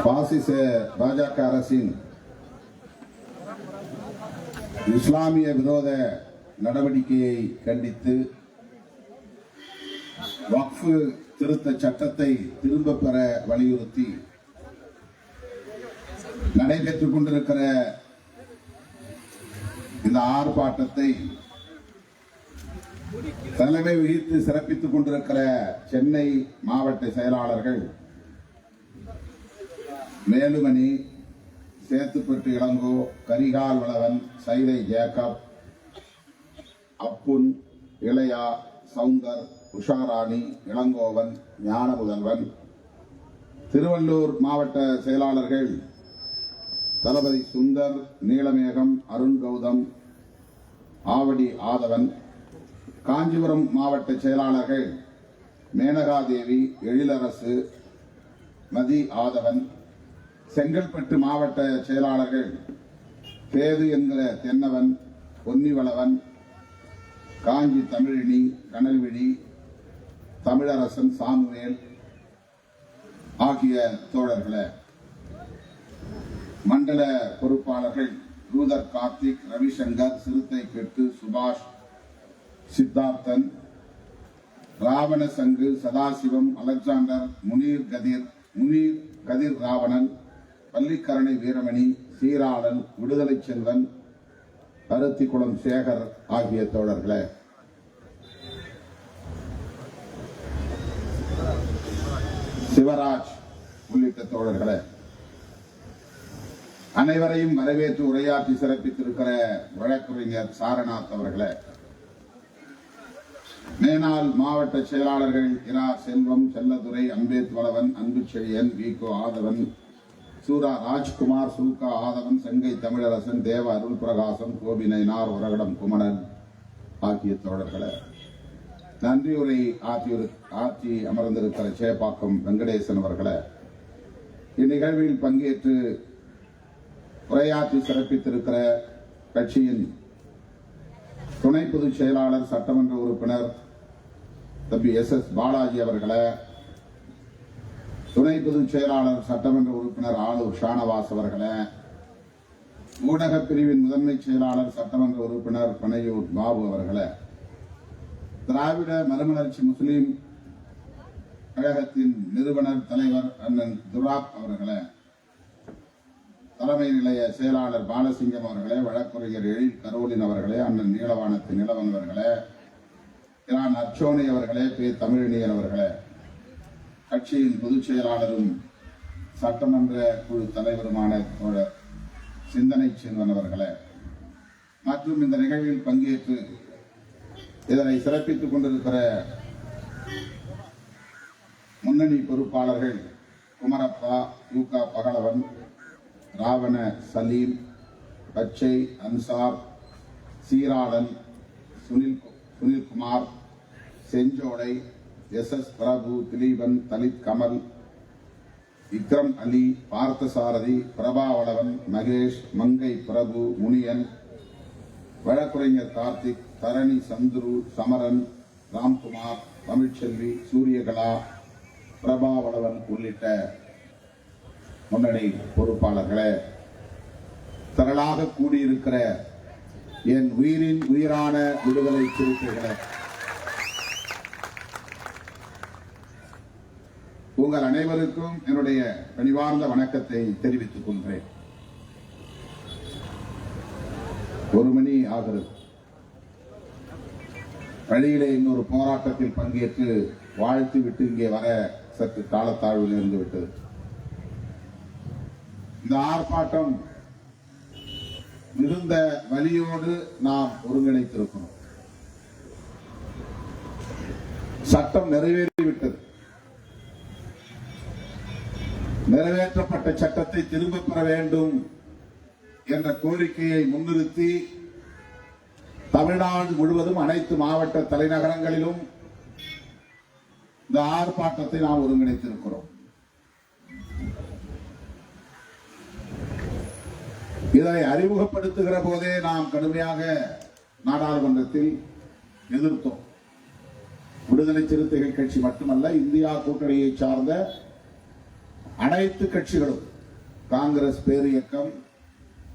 பாசிச பாஜக அரசின் இஸ்லாமிய விரோத நடவடிக்கையை கண்டித்து வக்ஃப் திருத்த சட்டத்தை திரும்ப பெற வலியுறுத்தி நடைபெற்றுக் கொண்டிருக்கிற இந்த ஆர்ப்பாட்டத்தை தலைமை வகித்து சிறப்பித்துக் கொண்டிருக்கிற சென்னை மாவட்ட செயலாளர்கள் மேலுமணி, சேத்துப்பட்டு இளங்கோ, கரிகால் வளவன், சைதை ஜேக்கப், அப்புன், இளையா, சவுந்தர், உஷாராணி, இளங்கோவன், ஞான முதல்வன், திருவள்ளூர் மாவட்ட செயலாளர்கள் தளபதி சுந்தர், நீலமேகம், அருண் கௌதம், ஆவடி ஆதவன், காஞ்சிபுரம் மாவட்ட செயலாளர்கள் மேனகாதேவி, எழிலரசு, மதி ஆதவன், செங்கல்பட்டு மாவட்ட செயலாளர்கள் கேது என்கிற தென்னவன், பொன்னிவளவன், காஞ்சி தமிழினி, கனல்விழி, தமிழரசன், சாமுவேல் ஆகிய தோழர்களே, மண்டல பொறுப்பாளர்கள் ரூதர் கார்த்திக், ரவிசங்கர், சிறுத்தை பெட்டு, சுபாஷ், சித்தார்த்தன், ராவண சங்கு, சதாசிவம், அலெக்சாண்டர், முனீர் கதிர் ராவணன், பள்ளிக்கரணை வீரமணி, சீராளன், விடுதலை செல்வன், பருத்திக்குளம் சேகர் ஆகிய தோழர்களே, சிவராஜ் உள்ளிட்ட தோழர்களே, அனைவரையும் வரவேற்று உரையாற்றி சிறப்பித்திருக்கிற வழக்கறிஞர் சாரநாத் அவர்களே, மேனாள் மாவட்ட செயலாளர்கள் இரா செல்வம், செல்லதுரை, அம்பேத் வளவன், அன்பு செழியன், விகோ ஆதவன், சூரா ராஜ்குமார், சூகா ஆதவன், செங்கை தமிழரசன், தேவ அருள் பிரகாசம், கோபி நயினார், உரகடம் குமரன் ஆகிய தோழர்களே, நன்றியுரை ஆற்றி அமர்ந்திருக்கிற சேப்பாக்கம் வெங்கடேசன் அவர்களே, இந்நிகழ்வில் பங்கேற்று உரையாற்றி சிறப்பித்திருக்கிற கட்சியின் துணை பொதுச் செயலாளர் சட்டமன்ற உறுப்பினர் தம்பி SS பாலாஜி அவர்களே, துணை பொதுச் செயலாளர் சட்டமன்ற உறுப்பினர் ஆளூர் ஷானவாஸ் அவர்களே, ஊடக பிரிவின் முதன்மை செயலாளர் சட்டமன்ற உறுப்பினர் பனையூர் பாபு அவர்களே, திராவிட மறுமலர்ச்சி முஸ்லீம் கழகத்தின் நிறுவனர் தலைவர் அண்ணன் துராப் அவர்களே, தலைமை நிலைய செயலாளர் பாலசிங்கம் அவர்களே, வழக்கறிஞர் எழில் கரோலின் அவர்களே, அண்ணன் நீலவானத்து நிலவன் அவர்களே, இரான் அர்ச்சோனை அவர்களே, பே தமிழினியன் அவர்களே, கட்சியின் பொதுச் செயலாளரும் சட்டமன்ற குழு தலைவருமான தோழர் சிந்தனை செல்வன் அவர்களே, மற்றும் இந்த நிகழ்வில் பங்கேற்று இதனை சிறப்பித்துக் கொண்டிருக்கிற முன்னணி பொறுப்பாளர்கள் குமரப்பா, யூகா பகலவன், ராவண சலீம், பச்சை அன்சார், சீராளன், சுனில்குமார், செஞ்சோடை, SS பிரபு, திலீபன், தலித் கமல், விக்ரம் அலி, பார்த்தசாரதி, பிரபாவளவன், மகேஷ், மங்கை பிரபு, முனியன், வழக்குரைஞர் கார்த்திக், தரணி, சந்துரு, சமரன், ராம்குமார், தமிழ்ச்செல்வி, சூரியகலா, பிரபாவளவன் உள்ளிட்ட முன்னணி பொறுப்பாளர்களே, திரளாக கூடியிருக்கிற என் உயிரின் உயிரான விடுதலை சிறுத்தைகளே, உங்கள் அனைவருக்கும் என்னுடைய பணிவார்ந்த வணக்கத்தை தெரிவித்துக் கொள்கிறேன். 1 மணி ஆகிறது. வழியிலே இன்னொரு போராட்டத்தில் பங்கேற்று வாழ்த்து விட்டு இங்கே வர சற்று காலத்தாழ்வு நேர்ந்து விட்டது. இந்த ஆர்ப்பாட்டம் மிகுந்த வலியோடு நாம் ஒருங்கிணைத்திருக்கிறோம். சட்டம் நிறைவேறிவிட்டது. நிறைவேற்றப்பட்ட சட்டத்தை திரும்ப பெற வேண்டும் என்ற கோரிக்கையை முன்னிறுத்தி தமிழ்நாடு முழுவதும் அனைத்து மாவட்ட தலைநகரங்களிலும் இந்த ஆர்ப்பாட்டத்தை நாம் ஒருங்கிணைத்திருக்கிறோம். இதை அறிமுகப்படுத்துகிற போதே நாம் கடுமையாக நாடாளுமன்றத்தில் எதிர்த்தோம். விடுதலை சிறுத்தைகள் கட்சி மட்டுமல்ல, இந்தியா கூட்டணியை சார்ந்த அனைத்து கட்சிகளும், காங்கிரஸ் பேரியக்கம்,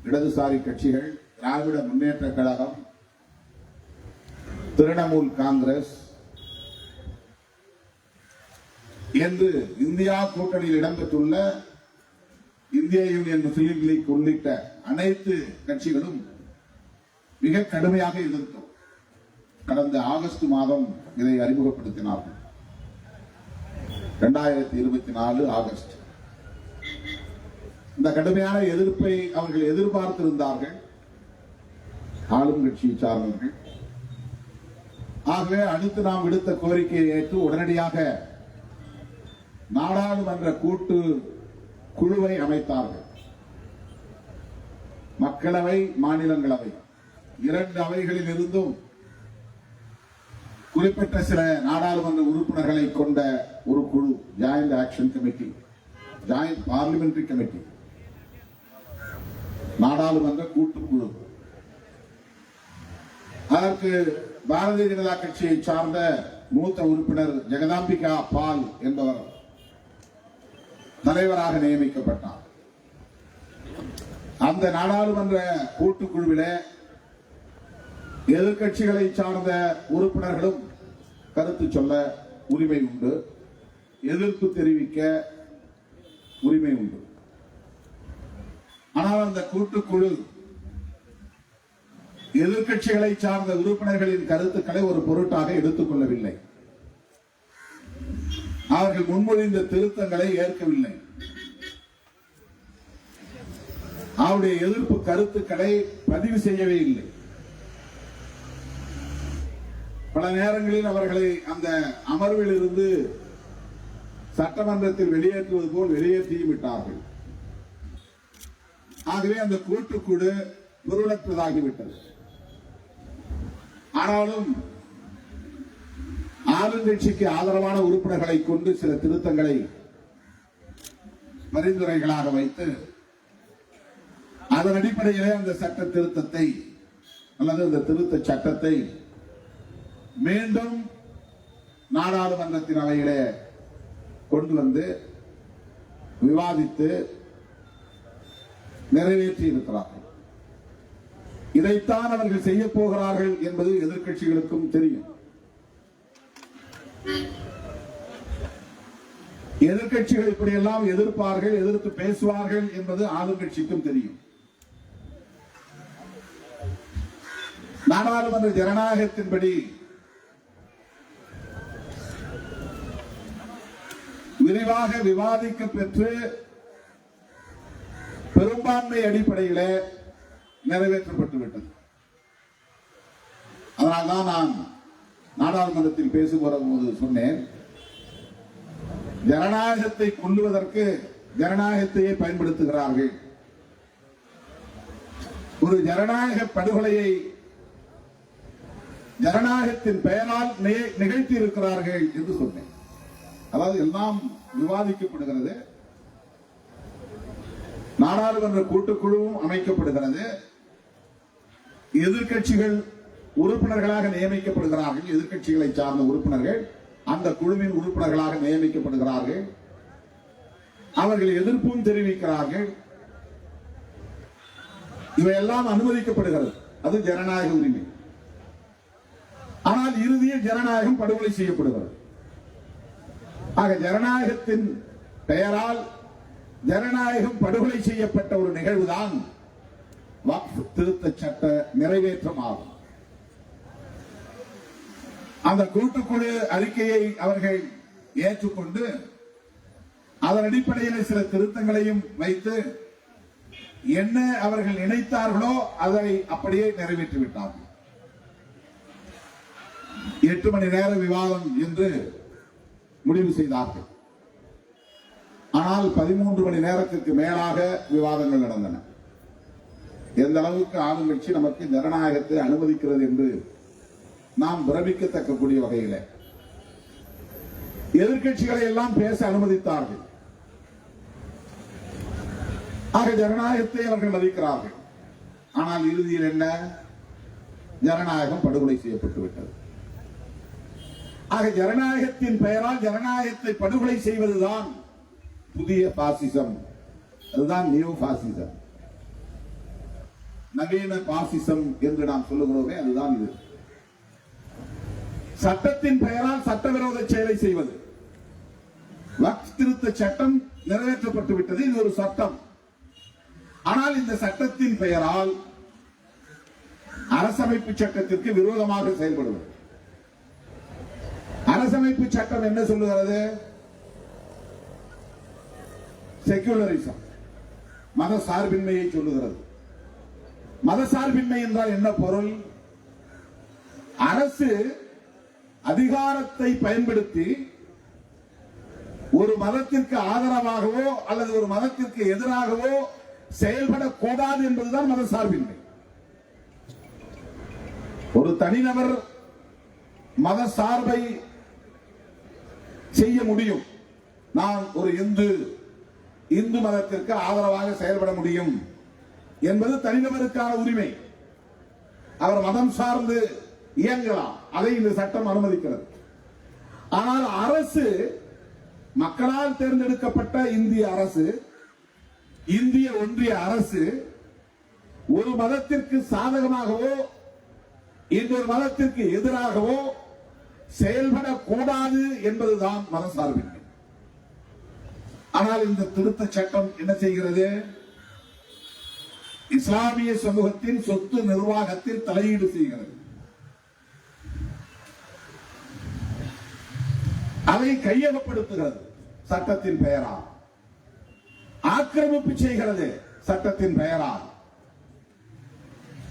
இடதுசாரி கட்சிகள், திராவிட முன்னேற்ற கழகம், திரிணாமுல் காங்கிரஸ் என்று இந்தியா கூட்டணியில் இடம்பெற்றுள்ள இந்திய யூனியன் முஸ்லீம் லீக் உள்ளிட்ட அனைத்து கட்சிகளும் மிக கடுமையாக எதிர்த்தோம். கடந்த ஆகஸ்ட் மாதம் இதை அறிமுகப்படுத்தினார்கள். 2024 ஆகஸ்ட். இந்த கடுமையான எதிர்ப்பை அவர்கள் எதிர்பார்த்திருந்தார்கள், ஆளும் கட்சியை சார்ந்தவர்கள். ஆகவே அடுத்து நாம் விடுத்த கோரிக்கையை ஏற்று உடனடியாக நாடாளுமன்ற கூட்டு குழுவை அமைத்தார்கள். மக்களவை, மாநிலங்களவை இரண்டு அவைகளில் இருந்தும் குறிப்பிட்ட சில நாடாளுமன்ற உறுப்பினர்களை கொண்ட ஒரு குழு, joint action committee, joint parliamentary committee, நாடாளுமன்ற கூட்டுக்குழு. அதற்கு பாரதிய ஜனதா கட்சியை சார்ந்த மூத்த உறுப்பினர் ஜெகதாம்பிகா பால் என்பவர் தலைவராக நியமிக்கப்பட்டார். அந்த நாடாளுமன்ற கூட்டுக்குழுவிலே எதிர்கட்சிகளை சார்ந்த உறுப்பினர்களும் கருத்து சொல்ல உரிமை உண்டு, எதிர்ப்பு தெரிவிக்க உரிமை உண்டு. ஆனால் அந்த கூட்டுக்குழு எதிர்கட்சிகளை சார்ந்த உறுப்பினர்களின் கருத்துக்களை ஒரு பொருட்டாக எடுத்துக் கொள்ளவில்லை. அவர்கள் முன்மொழிந்த திருத்தங்களை ஏற்கவில்லை. அவருடைய எதிர்ப்பு கருத்துக்களை பதிவு செய்யவே இல்லை. பல நேரங்களில் அவர்களை அந்த அமர்வில் இருந்து சட்டமன்றத்தில் வெளியேற்றுவது போல் வெளியேற்றியும் விட்டார்கள். ஆகவே அந்த கூட்டுக்குழு பொருளற்றதாகிவிட்டது. ஆனாலும் ஆளுங்கட்சிக்கு ஆதரவான உறுப்பினர்களை கொண்டு சில திருத்தங்களை பரிந்துரைகளாக வைத்து அதன் அடிப்படையிலே அந்த சட்ட திருத்தத்தை அல்லது அந்த திருத்த சட்டத்தை மீண்டும் நாடாளுமன்றத்தின் அவையிலே கொண்டு வந்து விவாதித்து நிறைவேற்றி இருக்கிறார்கள். இதைத்தான் அவர்கள் செய்ய போகிறார்கள் என்பது எதிர்க்கட்சிகளுக்கும் தெரியும். எதிர்க்கட்சிகள் இப்படியெல்லாம் எதிர்ப்பார்கள், எதிர்த்து பேசுவார்கள் என்பது ஆளுங்கட்சிக்கும் தெரியும். நாடாளுமன்ற ஜனநாயகத்தின்படி விரிவாக விவாதிக்க பெற்று பெரும்பான்மை அடிப்படையில் நிறைவேற்றப்பட்டுவிட்டது. அதனால்தான் நான் நாடாளுமன்றத்தில் பேசுகிற போது சொன்னேன், ஜனநாயகத்தை கொல்லுவதற்கு ஜனநாயகத்தையே பயன்படுத்துகிறார்கள். ஒரு ஜனநாயக படுகொலையை ஜனநாயகத்தின் பெயரால் நிகழ்த்தி இருக்கிறார்கள் என்று சொன்னேன். அதாவது எல்லாம் விவாதிக்கப்படுகிறது, நாடாளுமன்ற கூட்டுக்குழுவும் அமைக்கப்படுகிறது, எதிர்க்கட்சிகள் உறுப்பினர்களாக நியமிக்கப்படுகிறார்கள், எதிர்க்கட்சிகளை சார்ந்த உறுப்பினர்கள் அந்த குழுவின் உறுப்பினர்களாக நியமிக்கப்படுகிறார்கள், அவர்கள் எதிர்ப்பும் தெரிவிக்கிறார்கள். இவையெல்லாம் அனுமதிக்கப்படுகிறது, அது ஜனநாயக உரிமை. ஆனால் இறுதியில் ஜனநாயகம் படுகொலை செய்யப்படுகிறது. ஆக ஜனநாயகத்தின் பெயரால் ஜனநாயகம் படுகொலை செய்யப்பட்ட ஒரு நிகழ்வுதான் வக்ஃப் திருத்த சட்ட நிறைவேற்றம் ஆகும். அந்த கூட்டுக்குழு அறிக்கையை அவர்கள் ஏற்றுக்கொண்டு அதன் அடிப்படையில் சில திருத்தங்களையும் வைத்து என்ன அவர்கள் நினைத்தார்களோ அதை அப்படியே நிறைவேற்றிவிட்டார்கள். 8 மணி நேர விவாதம் என்று முடிவு செய்தார்கள். ஆனால் 13 மணி நேரத்திற்கு மேலாக விவாதங்கள் நடந்தன. எந்த அளவுக்கு ஆளுங்கட்சி நமக்கு ஜனநாயகத்தை அனுமதிக்கிறது என்று நாம் பிரமிக்கத்தக்கக்கூடிய வகையில் எதிர்க்கட்சிகளை எல்லாம் பேச அனுமதித்தார்கள். ஆக ஜனநாயகத்தை அவர்கள் மதிக்கிறார்கள். ஆனால் இறுதியில் என்ன? ஜனநாயகம் படுகொலை செய்யப்பட்டு விட்டது. ஆக ஜனநாயகத்தின் பெயரால் ஜனநாயகத்தை படுகொலை செய்வதுதான் புதிய பாசிசம். அதுதான் நியூ பாசிசம், நவீன பாசிசம் என்று நாம் சொல்லுகிறோமே, அதுதான் இது. சட்டத்தின் பெயரால் சட்டவிரோத செயலை செய்வது. வக்ஃப் திருத்த சட்டம் நிறைவேற்றப்பட்டு விட்டது, இது ஒரு சட்டம். ஆனால் இந்த சட்டத்தின் பெயரால் அரசமைப்பு சட்டத்திற்கு விரோதமாக செயல்படுவது. அரசமைப்பு சட்டம் என்ன சொல்லுகிறது? செகுலரிசம், மத சார்பின்மையை சொல்லுகிறது. மத சார்பின்மை என்றால் என்ன பொருள்? அரசு அதிகாரத்தை பயன்படுத்தி ஒரு மதத்திற்கு ஆதரவாகவோ அல்லது ஒரு மதத்திற்கு எதிராகவோ செயல்படக்கூடாது என்பதுதான் மத சார்பின்மை. ஒரு தனிநபர் மத சார்பை செய்ய முடியும். நான் ஒரு இந்து மதத்திற்கு ஆதரவாக செயல்பட முடியும் என்பது தனிநபருக்கான உரிமை. அவர் மதம் சார்ந்து இயங்கலாம், அதை இந்த சட்டம் அனுமதிக்கிறது. ஆனால் அரசு, மக்களால் தேர்ந்தெடுக்கப்பட்ட இந்திய அரசு, இந்திய ஒன்றிய அரசு ஒரு மதத்திற்கு சாதகமாகவோ இன்னொரு மதத்திற்கு எதிராகவோ செயல்படக்கூடாது என்பதுதான் மத சார்பின்மை. ஆனால் இந்த திருத்த சட்டம் என்ன செய்கிறது? இஸ்லாமிய சமூகத்தின் சொத்து நிர்வாகத்தில் தலையீடு செய்கிறது. அதை கையகப்படுத்துகிறது சட்டத்தின் பெயரால். ஆக்கிரமிப்பு செய்கிறது சட்டத்தின் பெயரால்.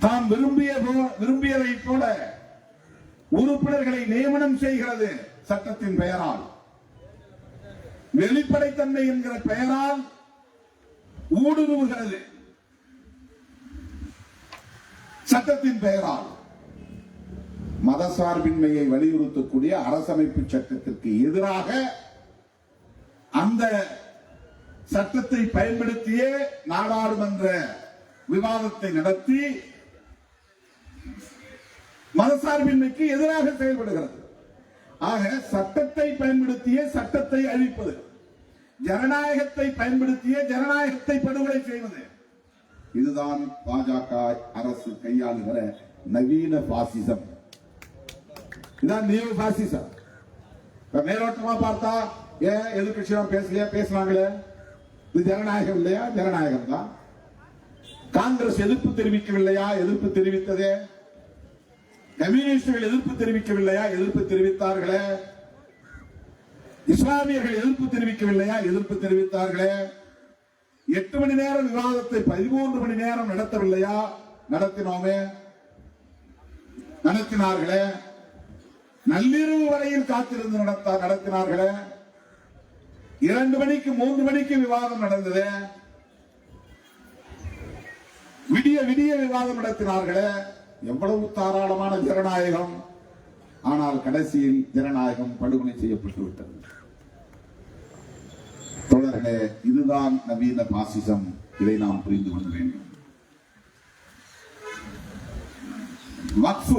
தாம் விரும்பியதை போல உறுப்பினர்களை நியமனம் செய்கிறது சட்டத்தின் பெயரால். வெளிப்படைத்தன்மை என்கிற பெயரால் ஊடுருவுகிறது சட்டத்தின் பெயரால். மதசார்பின்மையை வலியுறுத்தக்கூடிய அரசமைப்பு சட்டத்திற்கு எதிராக அந்த சட்டத்தை பயன்படுத்தியே நாடாளுமன்ற விவாதத்தை நடத்தி மதசார்பின்மைக்கு எதிராக செயல்படுகிறது. ஆக சட்டத்தை பயன்படுத்திய சட்டத்தை அழிப்பது, ஜனநாயகத்தை பயன்படுத்திய ஜனநாயகத்தை படுகொலை செய்வது, இதுதான் பாஜக அரசு கையாளுகிற நவீன பாசிசம். இதான் நியூ பாசிசம். மேலோட்டமா பார்த்தா ஏன் எதிர்கட்சியா பேசுறாங்களே, இது ஜனநாயகம் இல்லையா? ஜனநாயகம் தான். காங்கிரஸ் எதிர்ப்பு தெரிவிக்கவில்லையா? எதிர்ப்பு தெரிவித்ததே. கம்யூனிஸ்டுகள் எதிர்ப்பு தெரிவிக்கவில்லையா? எதிர்ப்பு தெரிவித்தார்களே. இஸ்லாமியர்கள் எதிர்ப்பு தெரிவிக்கவில்லையா? எதிர்ப்பு தெரிவித்தார்களே. 8 மணி நேரம் விவாதத்தை 13 மணி நேரம் நடத்தவில்லையா? நடத்தினோமே, நடத்தினார்களே. நள்ளிரவு வரையில் காத்திருந்து நடத்தினார்களே. 2 மணிக்கு 3 மணிக்கு விவாதம் நடந்தது. விடிய விடிய விவாதம் நடத்தினார்களே. எவ்வளவு தாராளமான ஜனநாயகம். ஆனால் கடைசியில் ஜனநாயகம் படுகொலை செய்யப்பட்டு விட்டது. தொடர்களே, இதுதான் நவீன பாசிசம். இதை நாம் புரிந்து கொள்ள வேண்டும். வக்ஃப்,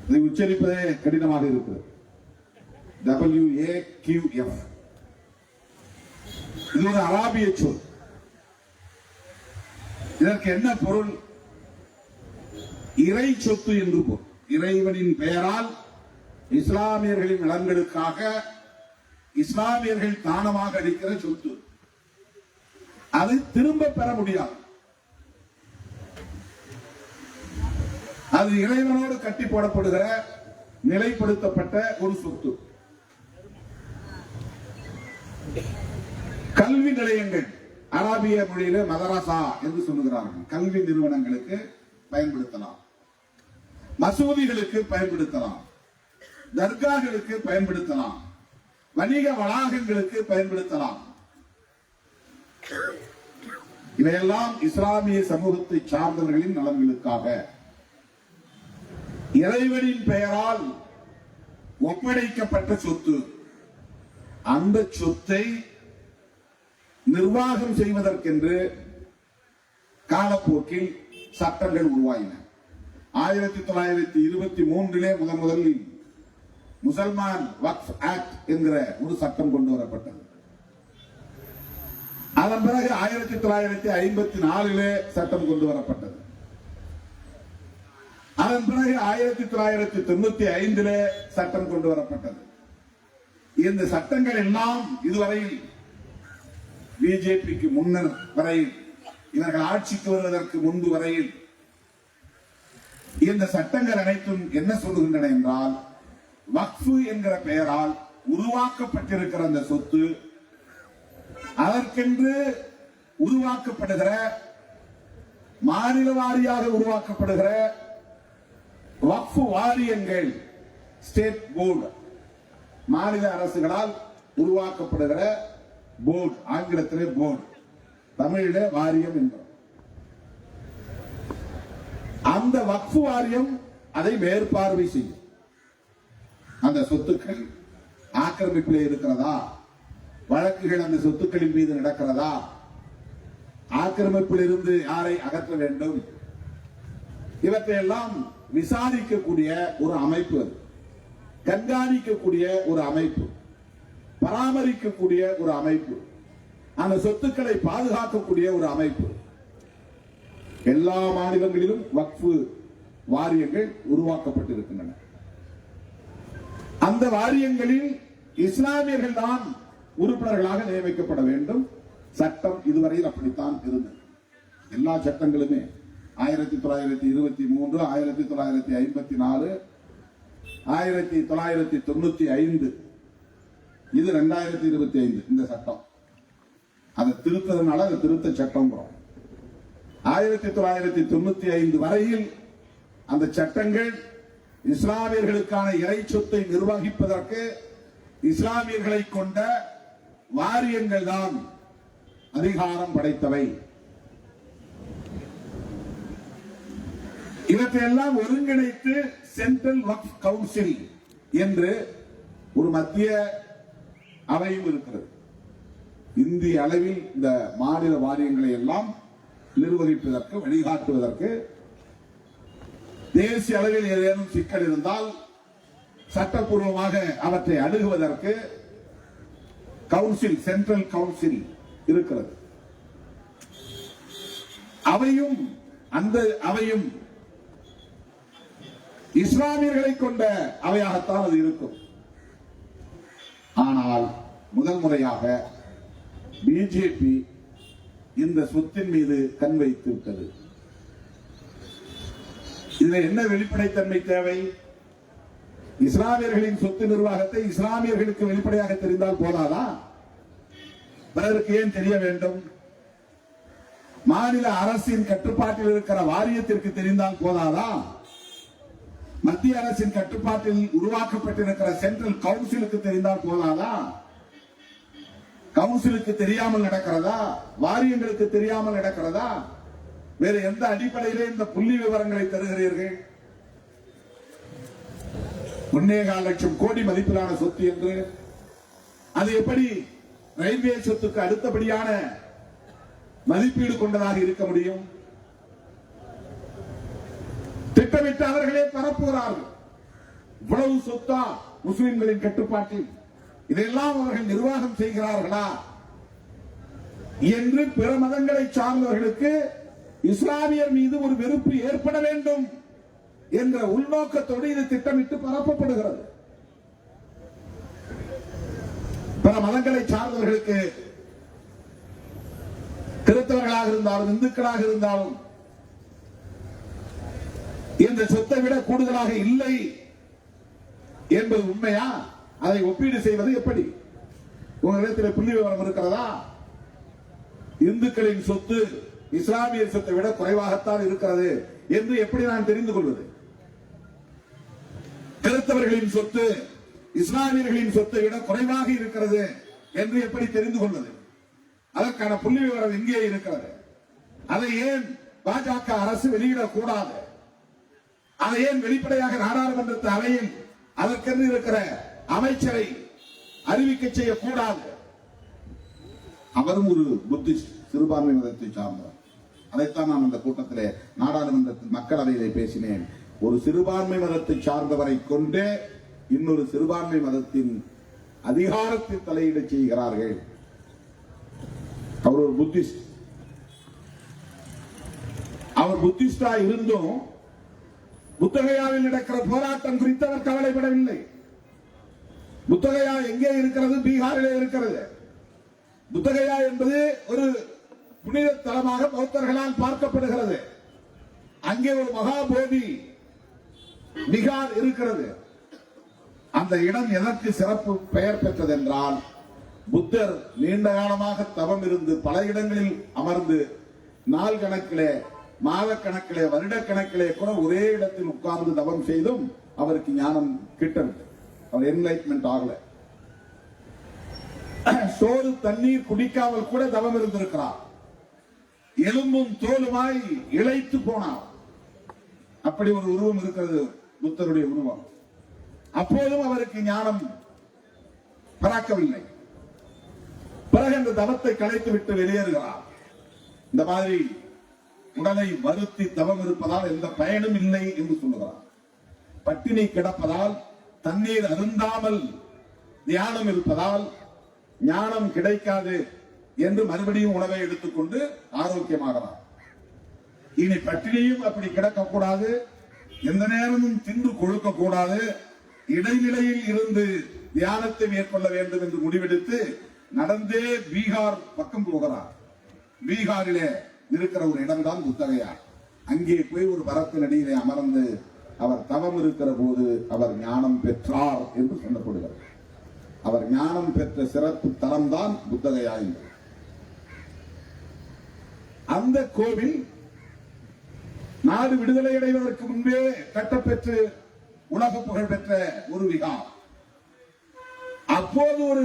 இதை உச்சரிப்பதே கடினமாக இருக்கிறது. WAQF, இது ஒரு அராபிய சொல். இதற்கு என்ன பொருள்? இறை சொத்து என்று பொருள். இறைவனின் பெயரால் இஸ்லாமியர்களின் நலன்களுக்காக இஸ்லாமியர்கள் தானமாக அளிக்கிற சொத்து. அது திரும்ப பெற முடியாது. அது இறைவனோடு கட்டி போடப்படுகிற நிலைப்படுத்தப்பட்ட ஒரு சொத்து. கல்வி நிலையங்கள், அராபிய மொழியில மதரசா என்று சொல்லுகிறார்கள். கல்வி நிறுவனங்களுக்கு பயன்படுத்தலாம், மசூதிகளுக்கு பயன்படுத்தலாம், தர்காக்களுக்கு பயன்படுத்தலாம், வணிக வளாகங்களுக்கு பயன்படுத்தலாம். இவையெல்லாம் இஸ்லாமிய சமூகத்தை சார்ந்தவர்களின் நலன்களுக்காக இறைவனின் பெயரால் ஒப்படைக்கப்பட்ட சொத்து. அந்த சொத்தை நிர்வாகம் செய்வதற்கென்று காலப்போக்கில் சட்டங்கள் உருவாயின. 1923 முதலில் முசல்மான் வக்ஃப் ஆக்ட் என்கிற ஒரு சட்டம் கொண்டு வரப்பட்டது. அதன் பிறகு 1954 சட்டம் கொண்டு வரப்பட்டது. அதன் பிறகு 1995 சட்டம் கொண்டு வரப்பட்டது. இந்த சட்டங்கள் எல்லாம் இதுவரையில் பிஜேபிக்கு முன்னர் வரையில், இவர்கள் ஆட்சிக்கு வருவதற்கு முன்பு வரையில் இந்த சட்டங்கள் அனைத்தும் என்ன சொல்லுகின்றன என்றால், வக்ஃபு என்கிற பெயரால் உருவாக்கப்பட்டிருக்கிற அந்த சொத்து, அதற்கென்று உருவாக்கப்படுகிற மாநில வாரியாக உருவாக்கப்படுகிற வக்ஃபு வாரியங்கள், ஸ்டேட் போர்டு, மாநில அரசுகளால் உருவாக்கப்படுகிற போர்டு, ஆங்கிலத்திலே போர்டு, தமிழிலே வாரியம் என்றோம். அந்த வக்ஃபு வாரியம் அதை மேற்பார்வை செய்யும். அந்த சொத்துக்கள் ஆக்கிரமிப்பிலே இருக்கிறதா, வழக்குகள் அந்த சொத்துக்களின் மீது நடக்கிறதா, ஆக்கிரமிப்பில் இருந்து யாரை அகற்ற வேண்டும், இவற்றையெல்லாம் விசாரிக்கக்கூடிய ஒரு அமைப்பு, கண்காணிக்கக்கூடிய ஒரு அமைப்பு, பராமரிக்கக்கூடிய ஒரு அமைப்பு, அந்த சொத்துக்களை பாதுகாக்கக்கூடிய ஒரு அமைப்பு. எல்லா மாநிலங்களிலும் வக்ஃபு வாரியங்கள் உருவாக்கப்பட்டிருக்கின்றன. அந்த வாரியங்களில் இஸ்லாமியர்கள் தான் உறுப்பினர்களாக நியமிக்கப்பட வேண்டும். சட்டம் இதுவரையில் அப்படித்தான் இருந்தது. எல்லா சட்டங்களுமே 1923, 1954, 1995, இது 2025 இந்த சட்டம். அதை திருத்ததுனால அது திருத்த சட்டம். 1995 வரையில் அந்த சட்டங்கள் இஸ்லாமியர்களுக்கான இறை சொத்தை நிர்வகிப்பதற்கு இஸ்லாமியர்களை கொண்ட வாரியங்கள் தான் அதிகாரம் படைத்தவை. இவற்றையெல்லாம் ஒருங்கிணைத்து சென்ட்ரல் வக்ஃப் கவுன்சில் என்று ஒரு மத்திய அவையும் இருக்கிறது. இந்திய அளவில் இந்த மாநில வாரியங்களை எல்லாம் நிர்வகிப்பதற்கு, வழிகாட்டுவதற்கு, தேசிய அளவில் ஏதேனும் சிக்கல் இருந்தால் சட்டப்பூர்வமாக அவற்றை அணுகுவதற்கு கவுன்சில், சென்ட்ரல் கவுன்சில் இருக்கிறது. அவையும் அந்த அவையும் இஸ்லாமியர்களை கொண்ட அவையாகத்தான் அது இருக்கும். ஆனால் முதல் முறையாக பிஜேபி இந்த சொத்தின் மீது கண் வைத்து விட்டது. இதுல என்ன வெளிப்படைத்தன்மை தேவை? இஸ்லாமியர்களின் சொத்து நிர்வாகத்தை இஸ்லாமியர்களுக்கு வெளிப்படையாக தெரிந்தால் போதாதா? பிறருக்கு ஏன் தெரிய வேண்டும்? மாநில அரசின் கட்டுப்பாட்டில் இருக்கிற வாரியத்திற்கு தெரிந்தால் போதாதா? மத்திய அரசின் கட்டுப்பாட்டில் உருவாக்கப்பட்டிருக்கிற சென்ட்ரல் கவுன்சிலுக்கு தெரிந்தால் போதாதா? கவுன்சிலுக்கு தெரியாமல் நடக்கிறதா? வாரியங்களுக்கு தெரியாமல் நடக்கிறதா? வேறு எந்த அடிப்படையிலே இந்த புள்ளி விவரங்களை தருகிறீர்கள்? 1.25 லட்சம் கோடி மதிப்பிலான சொத்து என்று, அது எப்படி ரயில்வே சொத்துக்கு அடுத்தபடியான மதிப்பீடு கொண்டதாக இருக்க முடியும்? திட்டமிட்டு அவர்களே பரப்புகிறார்கள். இவ்வளவு சொத்தா முஸ்லிம்களின் கட்டுப்பாட்டில், இதெல்லாம் அவர்கள் நிர்வாகம் செய்கிறார்களா என்று பிற மதங்களை சார்ந்தவர்களுக்கு இஸ்லாமியர் மீது ஒரு வெறுப்பு ஏற்பட வேண்டும் என்ற உள்நோக்கத்தோடு இது திட்டமிட்டு பரப்பப்படுகிறது. பிற மதங்களை சார்ந்தவர்களுக்கு, கிறிஸ்தவர்களாக இருந்தாலும் இந்துக்களாக இருந்தாலும், இந்த சொத்தை விட கூடுதலாக இல்லை என்பது உண்மையா? அதை ஒப்பீடு செய்வது எப்படி? உங்களிடத்தில் புள்ளி விவரம் இருக்கிறதா? இந்துக்களின் சொத்து இஸ்லாமியர் சொத்தை விட குறைவாகத்தான் இருக்கிறது என்று எப்படி நான் தெரிந்து கொள்வது? கிறிஸ்தவர்களின் சொத்து இஸ்லாமியர்களின் சொத்தை விட குறைவாக இருக்கிறது என்று எப்படி தெரிந்து கொள்வது? அதற்கான புள்ளி விவரம் எங்கே இருக்கிறது? அதை ஏன் பாஜக அரசு வெளியிடக்கூடாது? அதை ஏன் வெளிப்படையாக நாடாளுமன்றத்தை அவையில் அதற்கென்று இருக்கிற அமைச்சரை அறிவிக்க செய்யக்கூடாது? அவரும் ஒரு புத்திஸ்ட் சிறுபான்மை மதத்தை சார்ந்தவர். அதைத்தான் நான் அந்த கூட்டத்திலே நாடாளுமன்றத்தில் மக்களவையிலே பேசினேன். ஒரு சிறுபான்மை மதத்தை சார்ந்தவரை கொண்டே இன்னொரு சிறுபான்மை மதத்தின் அதிகாரத்தில் தலையீடு செய்கிறார்கள். அவர் ஒரு புத்திஸ்ட். அவர் புத்திஸ்டா இருந்தும் புத்தகயாவில் நடக்கிற போராட்டம் குறித்து அவர் கவலைப்படவில்லை. புத்தகயா எங்கே இருக்கிறது? பீகாரிலே இருக்கிறது. புத்தகயா என்பது ஒரு புனித தலமாக பௌத்தர்களால் பார்க்கப்படுகிறது. அங்கே ஒரு மகாபோதி பீகார் இருக்கிறது. அந்த இடம் எதற்கு சிறப்பு பெயர் பெற்றது என்றால், புத்தர் நீண்ட காலமாக தவம் இருந்து பல இடங்களில் அமர்ந்து நாள் கணக்கிலே, மாத கணக்கிலே, வருட கணக்கிலே கூட ஒரே இடத்தில் உட்கார்ந்து தவம் செய்தும் அவருக்கு ஞானம் கிட்டவில்லை. அவர் என்லைட்மெண்ட் ஆகல. சோறு தண்ணீர் குடிக்காமல் கூட தவம் இருந்திருக்கிறார். எலும்பும் தோலுமாய் இழைத்து போனார். அப்படி ஒரு உருவம் இருக்கிறது புத்தருடைய உருவம். அப்போதும் அவருக்கு ஞானம் பிறக்கவில்லை. பிறகு அந்த தவத்தை கலைத்து விட்டு வெளியேறுகிறார். இந்த மாதிரி உடலை வருத்தி தவம் இருப்பதால் எந்த பயனும் இல்லை என்று சொல்லுகிறார். பட்டினி கிடப்பதால், தண்ணீர் அருந்தாமல் தியானம் இருப்பதால் ஞானம் கிடைக்காது என்று மறுபடியும் உணவை எடுத்துக்கொண்டு ஆரோக்கியமாகிறார். இனி பட்டினியும் அப்படி கிடக்கக்கூடாது, எந்த நேரமும் தின்று கொழுக்க கூடாது, இடைநிலையில் இருந்து தியானத்தை மேற்கொள்ள வேண்டும் என்று முடிவெடுத்து நடந்தே பீகார் பக்கம் போகிறார். பீகாரிலே இருக்கிற ஒரு இடம்தான் புத்தகையா. அங்கே போய் ஒரு மரத்தின் அடியிலே அமர்ந்து அவர் தவம் இருக்கிற போது அவர் ஞானம் பெற்றார் என்று சொல்லப்படுகிறது. அவர் ஞானம் பெற்ற சிறப்பு தலம்தான் புத்தகையா என்று. அந்த கோவில் நாடு விடுதலை அடைவதற்கு முன்பே கட்டப்பெற்று உலக புகழ் பெற்ற ஒரு விகார். அப்போது ஒரு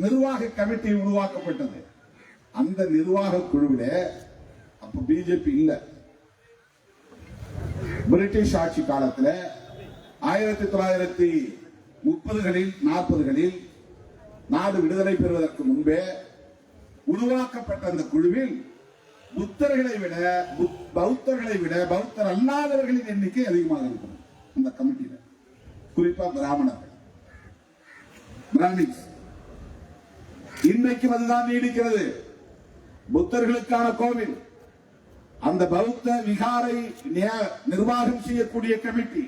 நிர்வாக கமிட்டி உருவாக்கப்பட்டது. அந்த நிர்வாக குழுவிலே அப்ப பிஜேபி இல்ல. பிரிட்டிஷ் ஆட்சி காலத்தில் 1930களில் 40களில் நாடு விடுதலை பெறுவதற்கு முன்பே உருவாக்கப்பட்ட அந்த குழுவில் புத்தர்களை விட பௌத்தர் அல்லாதவர்களின் எண்ணிக்கை அதிகமாக இருக்கிறது. அந்த கமிட்டியில குறிப்பா பிராமணர்கள், பிராமின்ஸ். இன்றைக்கும் அதுதான் நீடிக்கிறது. புத்தர்களுக்கான கோவில், அந்த பௌத்த விகாரை நிர்வாகம் செய்யக்கூடிய கமிட்டி,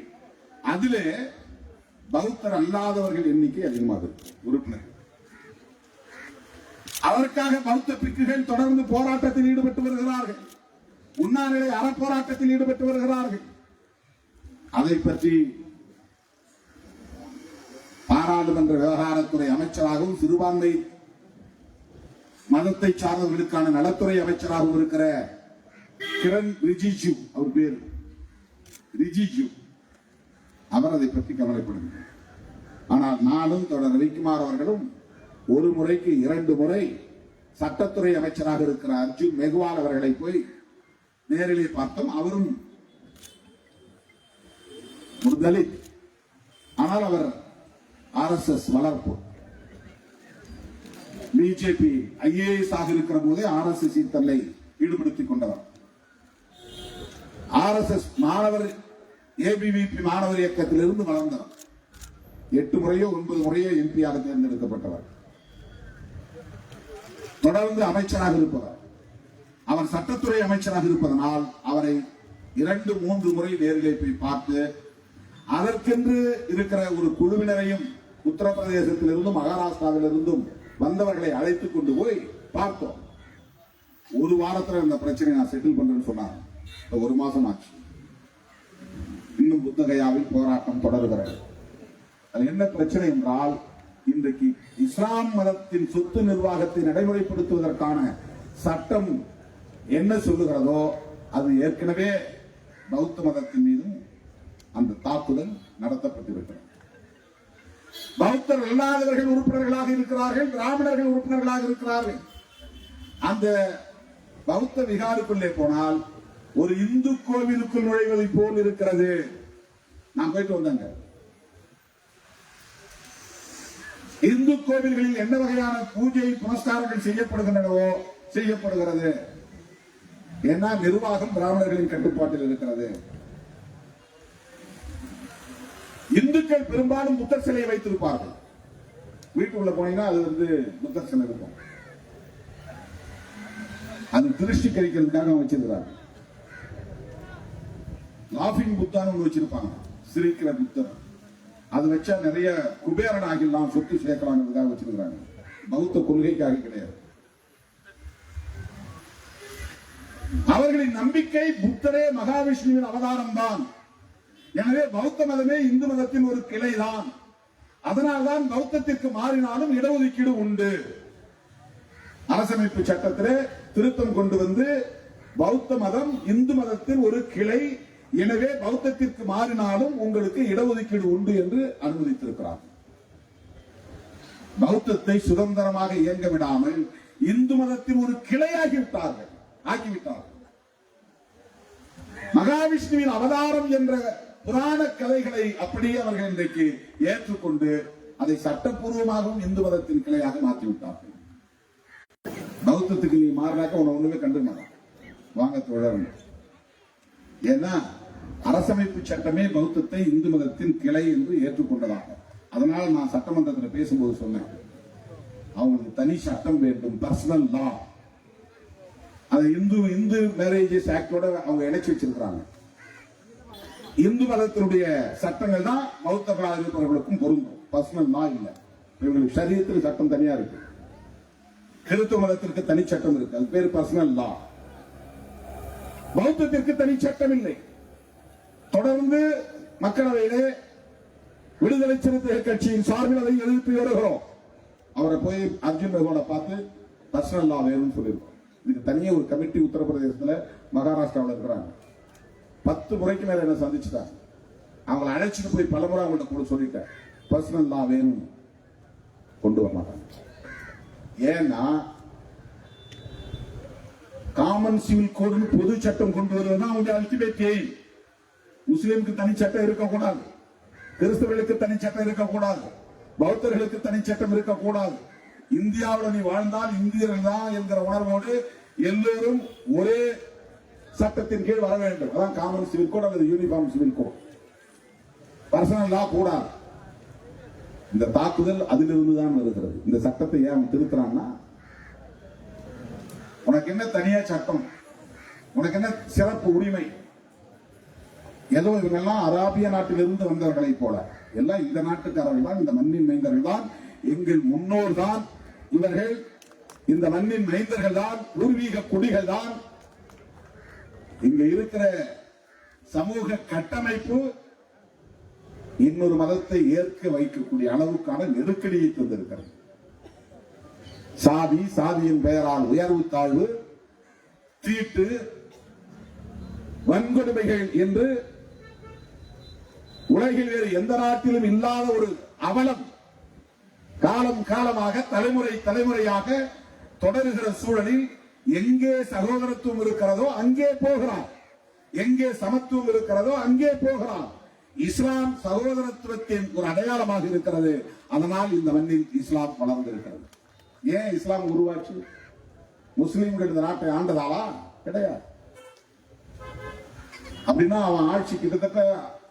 அதிலே பௌத்தர் அல்லாதவர்கள் எண்ணிக்கை அதிகமாக இருக்கு உறுப்பினர்கள். அதற்காக பௌத்த பிக்குகள் தொடர்ந்து போராட்டத்தில் ஈடுபட்டு வருகிறார்கள். உண்ணாநிலை அறப்போராட்டத்தில் ஈடுபட்டு வருகிறார்கள். அதை பற்றி பாராளுமன்ற விவகாரத்துறை அமைச்சராகவும் சிறுபான்மை மதத்தை சார்ந்தவர்களுக்கான நலத்துறை அமைச்சராகவும் இருக்கிற கிரண் ரிஜிஜு, அவர் பேர் ரிஜிஜு, அவர் அதை பற்றி கவலைப்படுகிறார். ஆனால் நானும் தொடர் ரவிக்குமார் அவர்களும் ஒரு முறைக்கு 2 முறை சட்டத்துறை அமைச்சராக இருக்கிற அர்ஜுன் மெக்வால் அவர்களை போய் நேரிலே பார்த்தோம். அவரும் ஒரு தலித், ஆனால் அவர் RSS வளர்ப்பு. பிஜேபி IAS ஆக இருக்கிற போதே RSS தன்னை ஈடுபடுத்திக் கொண்டவர். RSS மாணவர் ABVP மாணவர் இயக்கத்திலிருந்து வளர்ந்தவர். 8 முறையோ 9 முறையோ MP-யாக தேர்ந்தெடுக்கப்பட்டவர். தொடர்ந்து அமைச்சராக இருப்பவர். அவர் சட்டத்துறை அமைச்சராக இருப்பதனால் அவரை 2-3 முறை நேரிலே போய் பார்த்து அதற்கென்று இருக்கிற ஒரு குழுவினரையும் உத்தரப்பிரதேசத்திலிருந்தும் மகாராஷ்டிராவிலிருந்தும் வந்தவர்களை அழைத்துக் கொண்டு போய் பார்த்தோம். ஒரு வாரத்தில் இந்த பிரச்சனையை நான் செட்டில் பண்றேன்னு சொன்னாங்க. 1 மாசம் ஆச்சு. இன்னும் புத்தகையாவில் போராட்டம் தொடர்கிறது. அது என்ன பிரச்சனை என்றால், இன்றைக்கு இஸ்லாம் மதத்தின் சொத்து நிர்வாகத்தை நடைமுறைப்படுத்துவதற்கான சட்டம் என்ன சொல்லுகிறதோ அது ஏற்கனவே பௌத்த மதத்தின் மீதும் அந்த தாக்குதல் நடத்தப்பட்டிருக்கிறது. பௌத்தர் அல்லாதவர்கள் உறுப்பினர்களாக இருக்கிறார்கள், பிராமணர்கள் உறுப்பினர்களாக இருக்கிறார்கள். அந்த பௌத்த விகாருக்குள்ளே போனால் ஒரு இந்து கோவிலுக்குள் நுழைவதை போல் இருக்கிறது. நான் போயிட்டு வந்தாங்க. இந்து கோவில்களில் என்ன வகையான பூஜை புனஸ்காரங்கள் செய்யப்படுகின்றனவோ செய்யப்படுகிறது. ஏன்னா நிர்வாகம் பிராமணர்களின் கட்டுப்பாட்டில் இருக்கிறது. இந்துக்கள் பெரும்பாலும் புத்தர் சிலையை வைத்திருப்பார்கள். வீட்டுக்குள்ள போனீங்கன்னா அது புத்தர் சிலை இருக்கும். அது திருஷ்டி கழிக்கிறதுக்காக வச்சிருக்கிறாங்க. லாபிங் புத்தான்னு ஒன்று வச்சிருப்பாங்க, சிரிக்கிற புத்தர். அது வச்சா நிறைய குபேரன் ஆகிடலாம், சொத்து சேர்க்கலாங்கிறதுக்காக வச்சிருக்கிறாங்க. பௌத்த கொள்கைக்காக கிடையாது. அவர்களின் நம்பிக்கை புத்தரே மகாவிஷ்ணுவின் அவதாரம் தான். எனவே பௌத்த மதமே இந்து மதத்தின் ஒரு கிளைதான். அதனால்தான் பௌத்தத்திற்கு மாறினாலும் இடஒதுக்கீடு உண்டு. அரசமைப்பு சட்டத்திலே திருத்தம் கொண்டு வந்து பௌத்த மதம் இந்து மதத்தின் ஒரு கிளை, எனவே பௌத்தத்திற்கு மாறினாலும் உங்களுக்கு இடஒதுக்கீடு உண்டு என்று அனுமதித்திருக்கிறார். பௌத்தத்தை சுதந்திரமாக இயங்க விடாமல் இந்து மதத்தின் ஒரு கிளையாகிவிட்டார்கள், ஆக்கிவிட்டார்கள். மகாவிஷ்ணுவின் அவதாரம் என்ற புராண கதைகளை அப்படியே அவர்கள் இன்றைக்கு ஏற்றுக்கொண்டு அதை சட்டப்பூர்வமாகவும் இந்து மதத்தின் கிளையாக மாற்றிவிட்டார்கள். பௌத்தத்துக்கு நீ மாறினாக்க உன்னை ஒண்ணுமே கண்டு மாட்டான், வாங்க தொடரும். ஏன்னா அரசமைப்பு சட்டமே பௌத்தத்தை இந்து மதத்தின் கிளை என்று ஏற்றுக்கொண்டதாக. அதனால நான் சட்டமன்றத்தில் பேசும்போது சொன்னேன், அவங்களுக்கு தனி சட்டம் வேண்டும், பர்சனல் லா. அதை இந்து மேரேஜஸ் ஆக்டோட அவங்க இணைச்சு வச்சிருக்கிறாங்க. இந்து மதத்தினுடைய சட்டங்கள் தான் பௌத்தர்களாக இருப்பவர்களுக்கும் பொருந்தும், பர்சனல் லா இல்ல. இவங்களுக்கு சரீரத்தில் சட்டம் தனியா இருக்கு, கிறிஸ்துவ மதத்திற்கு தனி சட்டம் இருக்கு, அது பேர் பர்சனல் லா. பௌத்தத்திற்கு தனி சட்டம் இல்லை. தொடர்ந்து மக்களவையிலே விடுதலை சிறுத்தைகள் கட்சியின் சார்பில் அதை எழுப்பி வருகிறோம். அவரை போய் அர்ஜுன் மெஹ்வாலை பார்த்து பர்சனல் லா வேணும்னு சொல்லியிருக்கோம். இதுக்கு தனியே ஒரு கமிட்டி உத்தரப்பிரதேசத்தில் மகாராஷ்டிராவில் இருக்கிறாங்க. 10 முறைக்கு மேல என்ன சந்திச்சுட்டாங்க. அவங்களை அழைச்சிட்டு போய் பலமுறை அவங்கள்ட்ட கூட சொல்லிட்டேன், பர்சனல் லா வேணும், கொண்டு வர மாட்டாங்க. ஏன்னா காமன் சிவில் கோடு பொது சட்டம் கொண்டு வருவது அவங்க அல்டிமேட் எய்ம். முஸ்லிம்க்கு தனி சட்டம் இருக்கக்கூடாது, கிறிஸ்தவர்களுக்கு தனி சட்டம் இருக்கக்கூடாது, பௌத்தர்களுக்கு தனி சட்டம் இருக்கக்கூடாது. இந்தியாவில் நீ வாழ்ந்தால் இந்தியர்கள் தான் என்கிற உணர்வோடு எல்லோரும் ஒரே சட்டத்தின் கீழ் வர வேண்டும். அதான் காமன் சிவில் கோட் அல்லது uniform civil code. Personal law கூடாது. இந்த தாக்குதல் அதிலிருந்து தான் வருகிறது. இந்த சட்டத்தை ஏன் திருத்துறான்னா, உனக்கு என்ன தனியா சட்டம், உனக்கு என்ன சிறப்பு உரிமை? ஏதோ இவங்கெல்லாம் அராபிய நாட்டிலிருந்து வந்தவர்களை போல எல்லாம் இந்த நாட்டுக்காரர்கள் தான், இந்த மண்ணின் மைந்தர்கள் தான், எங்கள் முன்னோர் தான் இவர்கள், இந்த மண்ணின் மைந்தர்கள் தான், பூர்வீக குடிகள் தான். இங்க இருக்கிற சமூக கட்டமைப்பு இன்னொரு மதத்தை ஏற்க வைக்கக்கூடிய அளவுக்கான நெருக்கடியை தந்திருக்கிறது. சாதி, சாதியின் பெயரால் உயர்வு தாழ்வு, தீட்டு, வன்கொடுமைகள் என்று உலகில் வேறு எந்த நாட்டிலும் இல்லாத ஒரு அவலம் காலம் காலமாக தலைமுறை தலைமுறையாக தொடருகிற சூழலில் எங்கே சகோதரத்துவம் இருக்கிறதோ அங்கே போகிறான், எங்கே சமத்துவம் இருக்கிறதோ அங்கே போகிறான். இஸ்லாம் சகோதரத்துவத்தின் ஒரு அடையாளமாக இருக்கிறது. அதனால் இந்த மண்ணில் இஸ்லாம் வளர்ந்திருக்கிறது. ஏன் இஸ்லாம் உருவாச்சு? முஸ்லிம்கள் இந்த நாட்டை ஆண்டதாலா? கிடையாது. அப்படின்னா அவன் ஆட்சி கிட்டத்தட்ட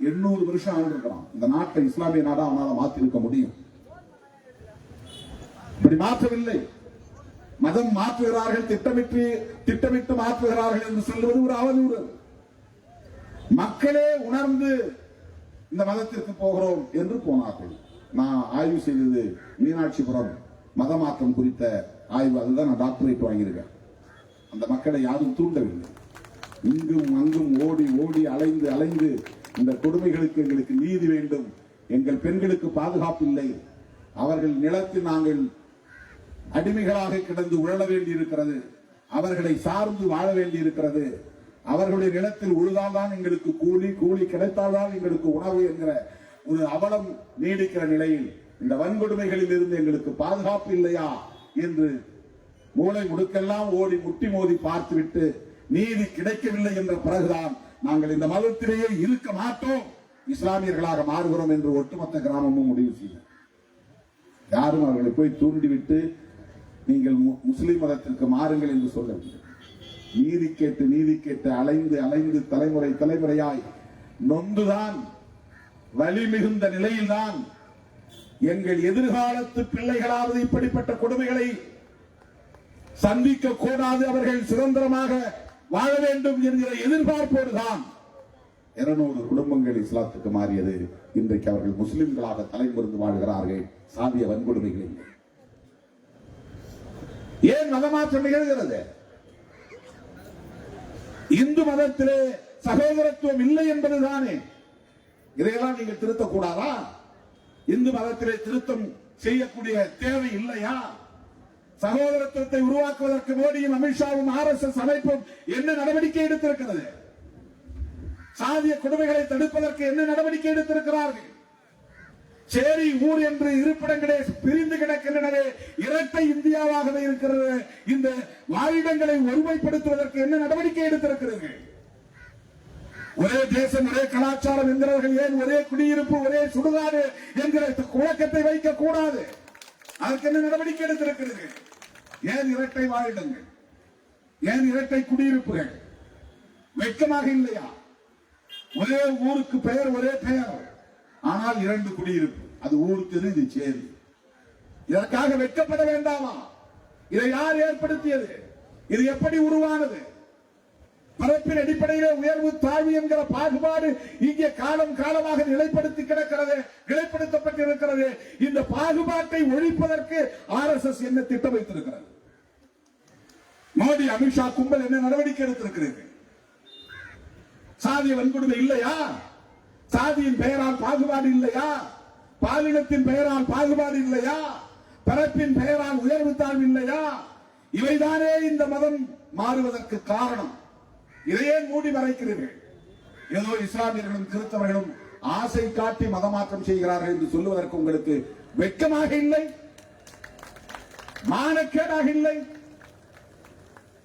800 வருஷம் ஆண்டிருக்கிறான். இந்த நாட்டை இஸ்லாமிய நாடா அவனால மாற்றிருக்க முடியும். இப்படி மாற்றவில்லை. மதம் மாற்றுகிறார்கள், திட்டமிட்டு மாற்றுகிறார்கள் என்று சொல்லுவது ஒரு அவதூறு. மக்களே உணர்ந்து இந்த மதத்திற்கு போகிறோம் என்று போனார்கள். நான் ஆய்வு செய்தது மீனாட்சிபுரம் மத மாற்றம் குறித்த ஆய்வு. அதுதான் நான் டாக்டரேட் வாங்கியிருக்கேன். அந்த மக்களை யாரும் தூண்டவில்லை. இங்கும் அங்கும் ஓடி ஓடி அலைந்து அலைந்து இந்த கொடுமைகளுக்கு எங்களுக்கு நீதி வேண்டும், எங்கள் பெண்களுக்கு பாதுகாப்பு இல்லை, அவர்கள் நிலத்தில் நாங்கள் அடிமைகளாக கிடந்து உழல வேண்டி இருக்கிறது, அவர்களை சார்ந்து வாழ வேண்டி இருக்கிறது, அவர்களுடைய நிலத்தில் உழுதால்தான் எங்களுக்கு கூலி, கூலி கிடைத்தால்தான் எங்களுக்கு உணவு என்கிற ஒரு அவலம் நீடிக்கிற நிலையில் இந்த வன்கொடுமைகளில் இருந்து எங்களுக்கு பாதுகாப்பு இல்லையா என்று மூளை முடுக்கெல்லாம் ஓடி முட்டி மோதி பார்த்துவிட்டு நீதி கிடைக்கவில்லை என்ற பிறகுதான் நாங்கள் இந்த மதத்திலேயே இருக்க மாட்டோம், இஸ்லாமியர்களாக மாறுகிறோம் என்று ஒட்டுமொத்த கிராமமும் முடிவு செய்ய. யாரும் அவர்களை போய் தூண்டிவிட்டு நீங்கள் முஸ்லிம் மதத்திற்கு மாறுங்கள் என்று சொல்லவில்லை. நீதி கேட்டு அலைந்து அலைந்து தலைமுறையாய் நொந்துதான் வலி மிகுந்த நிலையில்தான் எங்கள் எதிர்காலத்து பிள்ளைகளாவது இப்படிப்பட்ட கொடுமைகளை சந்திக்க கூடாது, அவர்கள் சுதந்திரமாக வாழ வேண்டும் என்கிற எதிர்பார்ப்போடுதான் 200 குடும்பங்கள் இஸ்லாத்துக்கு மாறியது. இன்றைக்கு அவர்கள் முஸ்லிம்களாக தலைமுறைந்து வாழ்கிறார்கள். சாதிய வன்கொடுமைகள் ஏன் மதமாற்றம் நிகழ்கிறது? இந்து மதத்திலே சகோதரத்துவம் இல்லை என்பதுதானே. இதையெல்லாம் நீங்கள் திருத்தக்கூடாதா? இந்து மதத்திலே திருத்தம் செய்யக்கூடிய தேவை இல்லையா? சகோதரத்துவத்தை உருவாக்குவதற்கு மோடியும் அமித்ஷாவும் RSS அமைப்பும் என்ன நடவடிக்கை எடுத்திருக்கிறது? சாதிய கொடுமைகளை தடுப்பதற்கு என்ன நடவடிக்கை எடுத்திருக்கிறார்கள்? சேரி ஊர் என்று இருப்பிடங்களே பிரிந்து கிடக்கின்றனவே, இரட்டை இந்தியாவாகவே இருக்கிறது. இந்த வாழிடங்களை ஒருமைப்படுத்துவதற்கு என்ன நடவடிக்கை எடுத்திருக்கிறீர்கள்? ஒரே தேசம் ஒரே கலாச்சாரம் என்கிறவர்கள் ஏன் ஒரே குடியிருப்பு ஒரே சுடுகாடு என்கிற குழக்கத்தை வைக்க கூடாது? அதற்கு என்ன நடவடிக்கை எடுத்திருக்கிறீர்கள்? ஏன் இரட்டை வாழிடங்கள்? ஏன் இரட்டை குடியிருப்புகள்? வெட்கமாக இல்லையா? ஒரே ஊருக்கு பெயர் ஒரே பெயர், ஆனால் 2 குடியிருப்பு. அது ஊர் திரு, இது சேரி. இதற்காக வெட்கப்பட வேண்டாமா? இதை யார் ஏற்படுத்தியது? இது எப்படி உருவானது? பரப்பின் அடிப்படையிலே உயர்வு தாழ்வு என்கிற பாகுபாடு இங்கே காலமாக நிலைப்படுத்தப்பட்டிருக்கிறது. இந்த பாகுபாட்டை ஒழிப்பதற்கு RSS என்ன திட்டம் வைத்திருக்கிறது? மோடி அமித்ஷா கும்பல் என்ன நடவடிக்கை எடுத்திருக்கிறது? சாதிய வன்கொடுமை இல்லையா? சாதியின் பெயரால் பாகுபாடு இல்லையா? பாலினத்தின் பெயரால் பாகுபாடு இல்லையா? பரப்பின் பெயரால் உயர்வு தாழ்வு இல்லையா? இவைதானே இந்த மதம் மாறுவதற்கு காரணம். இதையே மூடி மறைக்கிறீர்கள். ஏதோ இஸ்லாமியர்களும் கிறிஸ்தவர்களும் ஆசை காட்டி மதமாற்றம் செய்கிறார்கள் என்று சொல்லுவதற்கு உங்களுக்கு வெட்கமாக இல்லை? மானக்கேடாக இல்லை?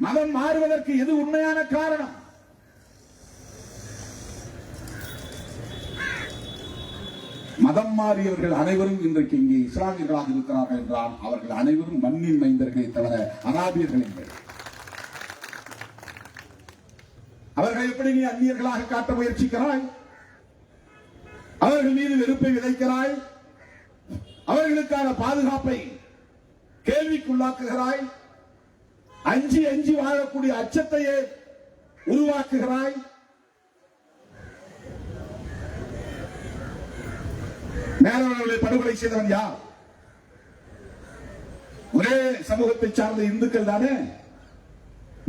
மதம் மாறுவதற்கு எது உண்மையான காரணம்? மதம் மாறியவர்கள் அனைவரும் இன்றைக்கு இங்கே இஸ்லாமியர்களாக இருக்கிறார்கள் என்றால் அவர்கள் அனைவரும் மண்ணின் மைந்தர்களை தவிர அராபியர்கள் இல்லை. அவர்களை எப்படி நீ அந்நியர்களாக காட்ட முயற்சிக்கிறாய்? அவர்கள் மீது வெறுப்பை விதைக்கிறாய். அவர்களுக்கான பாதுகாப்பை கேள்விக்குள்ளாக்குகிறாய். அஞ்சி வாழக்கூடிய அச்சத்தையே உருவாக்குகிறாய். மேலவர்களை படுகொலை செய்தவன் யார்? ஒரே சமூகத்தை சார்ந்த இந்துக்கள் தானே.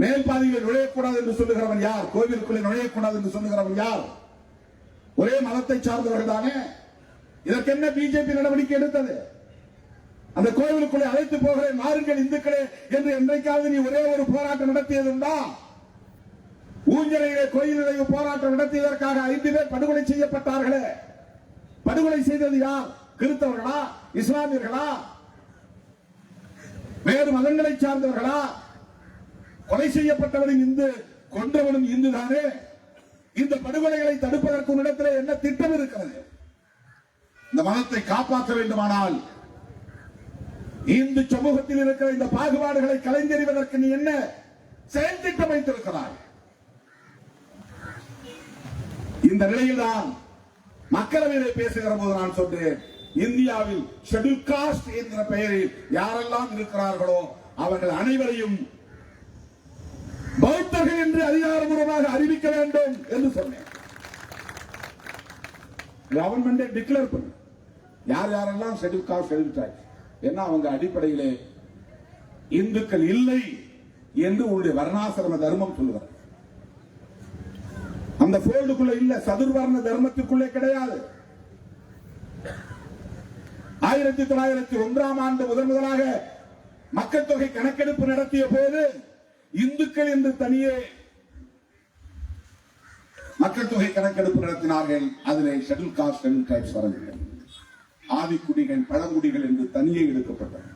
மேல் பாதியில் நுழையக்கூடாது என்று சொல்லுகிறவன் யார்? கோவிலுக்குள்ளே நுழையக்கூடாது என்று சொல்லுகிறவன் யார்? ஒரே மதத்தை சார்ந்தவர்கள் தானே. இதற்கு என்ன பிஜேபி நடவடிக்கை எடுத்தது? அந்த கோவிலுக்குள்ளே அழைத்து போகிறேன் வாருங்கள் இந்துக்களே என்று என்றைக்காவது நீ ஒரே ஒரு போராட்டம் நடத்தியதுண்டா? ஊஞ்சலையிலே கோயில் நுழைவு போராட்டம் நடத்தியதற்காக 5 பேர் படுகொலை செய்யப்பட்டார்களே. படுகொலை செய்தது யார்? கிறிஸ்தவர்களா? இஸ்லாமியர்களா? வேறு மதங்களை சார்ந்தவர்களா? கொலை செய்யப்பட்டவனும் இந்து, கொன்றவனும் இந்து தானே. இந்த படுகொலைகளை தடுப்பதற்கு உன்னிடத்திலே என்ன திட்டம் இருக்கிறது? இந்த மதத்தை காப்பாற்ற வேண்டுமானால் இந்து சமூகத்தில் இருக்கிற இந்த பாகுபாடுகளை கலைந்தெறிவதற்கு நீ என்ன செயல் திட்டம் வைத்திருக்கிறாய்? இந்த நிலையில்தான் மக்களவையிலே பேசுகிற போது நான் சொன்னேன், இந்தியாவில் ஷெட்யூல் காஸ்ட் என்கிற பெயரில் யாரெல்லாம் இருக்கிறார்களோ அவர்கள் அனைவரையும் பௌத்தர்கள் என்று அதிகாரபூர்வமாக அறிவிக்க வேண்டும் என்று சொன்னேன். கவர்மெண்ட் டிக்ளேர் பண்ணு யார் யாரெல்லாம் ஷெட்யூல் காஸ்ட் ஷெட்யூல் ட்ரைப்ஸ் என்ன அவங்க அடிப்படையிலே இந்துக்கள் இல்லை என்று உங்களுடைய வர்ணாசிரம தர்மம் சொல்லுவார். அந்த போல்டுக்குள்ள இல்ல, சதுர்வர்ண தர்மத்துக்குள்ளே கிடையாது. 1901ஆம் ஆண்டு முதலாக மக்கள் தொகை கணக்கெடுப்பு நடத்திய போது இந்துக்கள் என்று தனியே மக்கள் தொகை கணக்கெடுப்பு நடத்தினார்கள். அதிலே ஷெட்யூல் காஸ்ட் ஷெட்யூல் ட்ரைப்ஸ் வரவில்லை. ஆதிக்குடிகள் பழங்குடிகள் என்று தனியே எடுக்கப்பட்டன.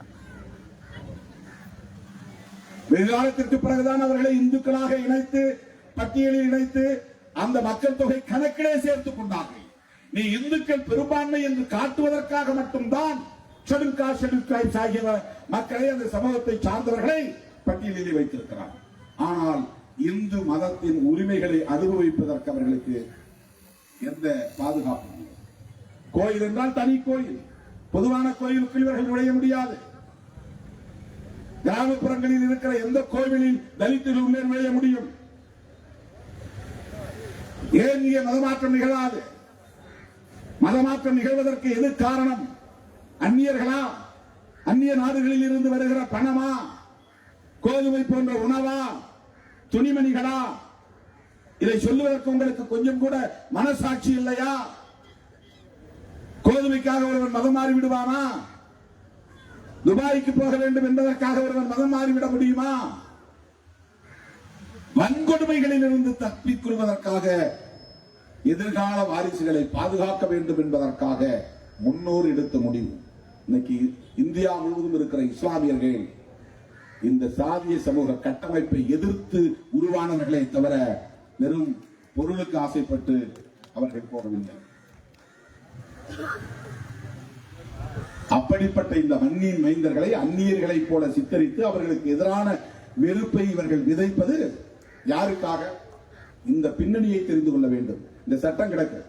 வெகு காலத்திற்கு பிறகுதான் அவர்களை இந்துக்களாக இணைத்து பட்டியலில் இணைத்து அந்த மக்கள் தொகை கணக்கிலே சேர்த்துக் கொண்டார்கள். நீ இந்துக்கள் பெரும்பான்மை என்று காட்டுவதற்காக மட்டும்தான் ஷெட்யூல் காஸ்ட் ஷெட்யூல் ட்ரைப்ஸ் ஆகிய மக்களை அந்த சமூகத்தை சார்ந்தவர்களை பட்டியலில் வைத்திருக்கிறார். ஆனால் இந்து மதத்தின் உரிமைகளை அனுபவிப்பதற்கு அவர்களுக்கு எந்த பாதுகாப்பும் இல்லை. கோயில் என்றால் தனி கோயில், பொதுவான கோயிலுக்குள் இவர்கள் நுழைய முடியாது. கிராமப்புறங்களில் இருக்கிற எந்த கோவிலில் தலித்தில் உள்ளே நுழைய முடியும்? ஏன் இங்கே மதமாற்றம் நிகழாது? மதமாற்றம் நிகழ்வதற்கு எது காரணம்? அந்நியர்களா? அந்நிய நாடுகளில் இருந்து வருகிற பணமா? கோதுமை போன்ற உணவா? துணிமணிகளா? இதை சொல்லுவதற்கு உங்களுக்கு கொஞ்சம் கூட மனசாட்சி இல்லையா? கோதுமைக்காக ஒருவன் மதம் மாறி விடுவானா? துபாய்க்கு போக வேண்டும் என்பதற்காக ஒருவன் மதம் மாறிவிட முடியுமா? வன்கொடுமைகளில் இருந்து தப்பிக் கொள்வதற்காக, எதிர்கால வாரிசுகளை பாதுகாக்க வேண்டும் என்பதற்காக முன்னோர் எடுத்த முடிவு. இன்னைக்கு இந்தியா முழுவதும் இருக்கிற இஸ்லாமியர்கள் இந்த சாதிய சமூக கட்டமைப்பை எதிர்த்து உருவானவர்களே தவிர வெறும் பொருளுக்கு ஆசைப்பட்டு அவர்கள் போகவில்லை. அப்படிப்பட்ட இந்த மண்ணின் மைந்தர்களை அந்நியர்களை போல சித்தரித்து அவர்களுக்கு எதிரான வெறுப்பை இவர்கள் விதைப்பது யாருக்காக? இந்த பின்னணியை தெரிந்து கொள்ள வேண்டும். இந்த சட்டம் கிடக்கு.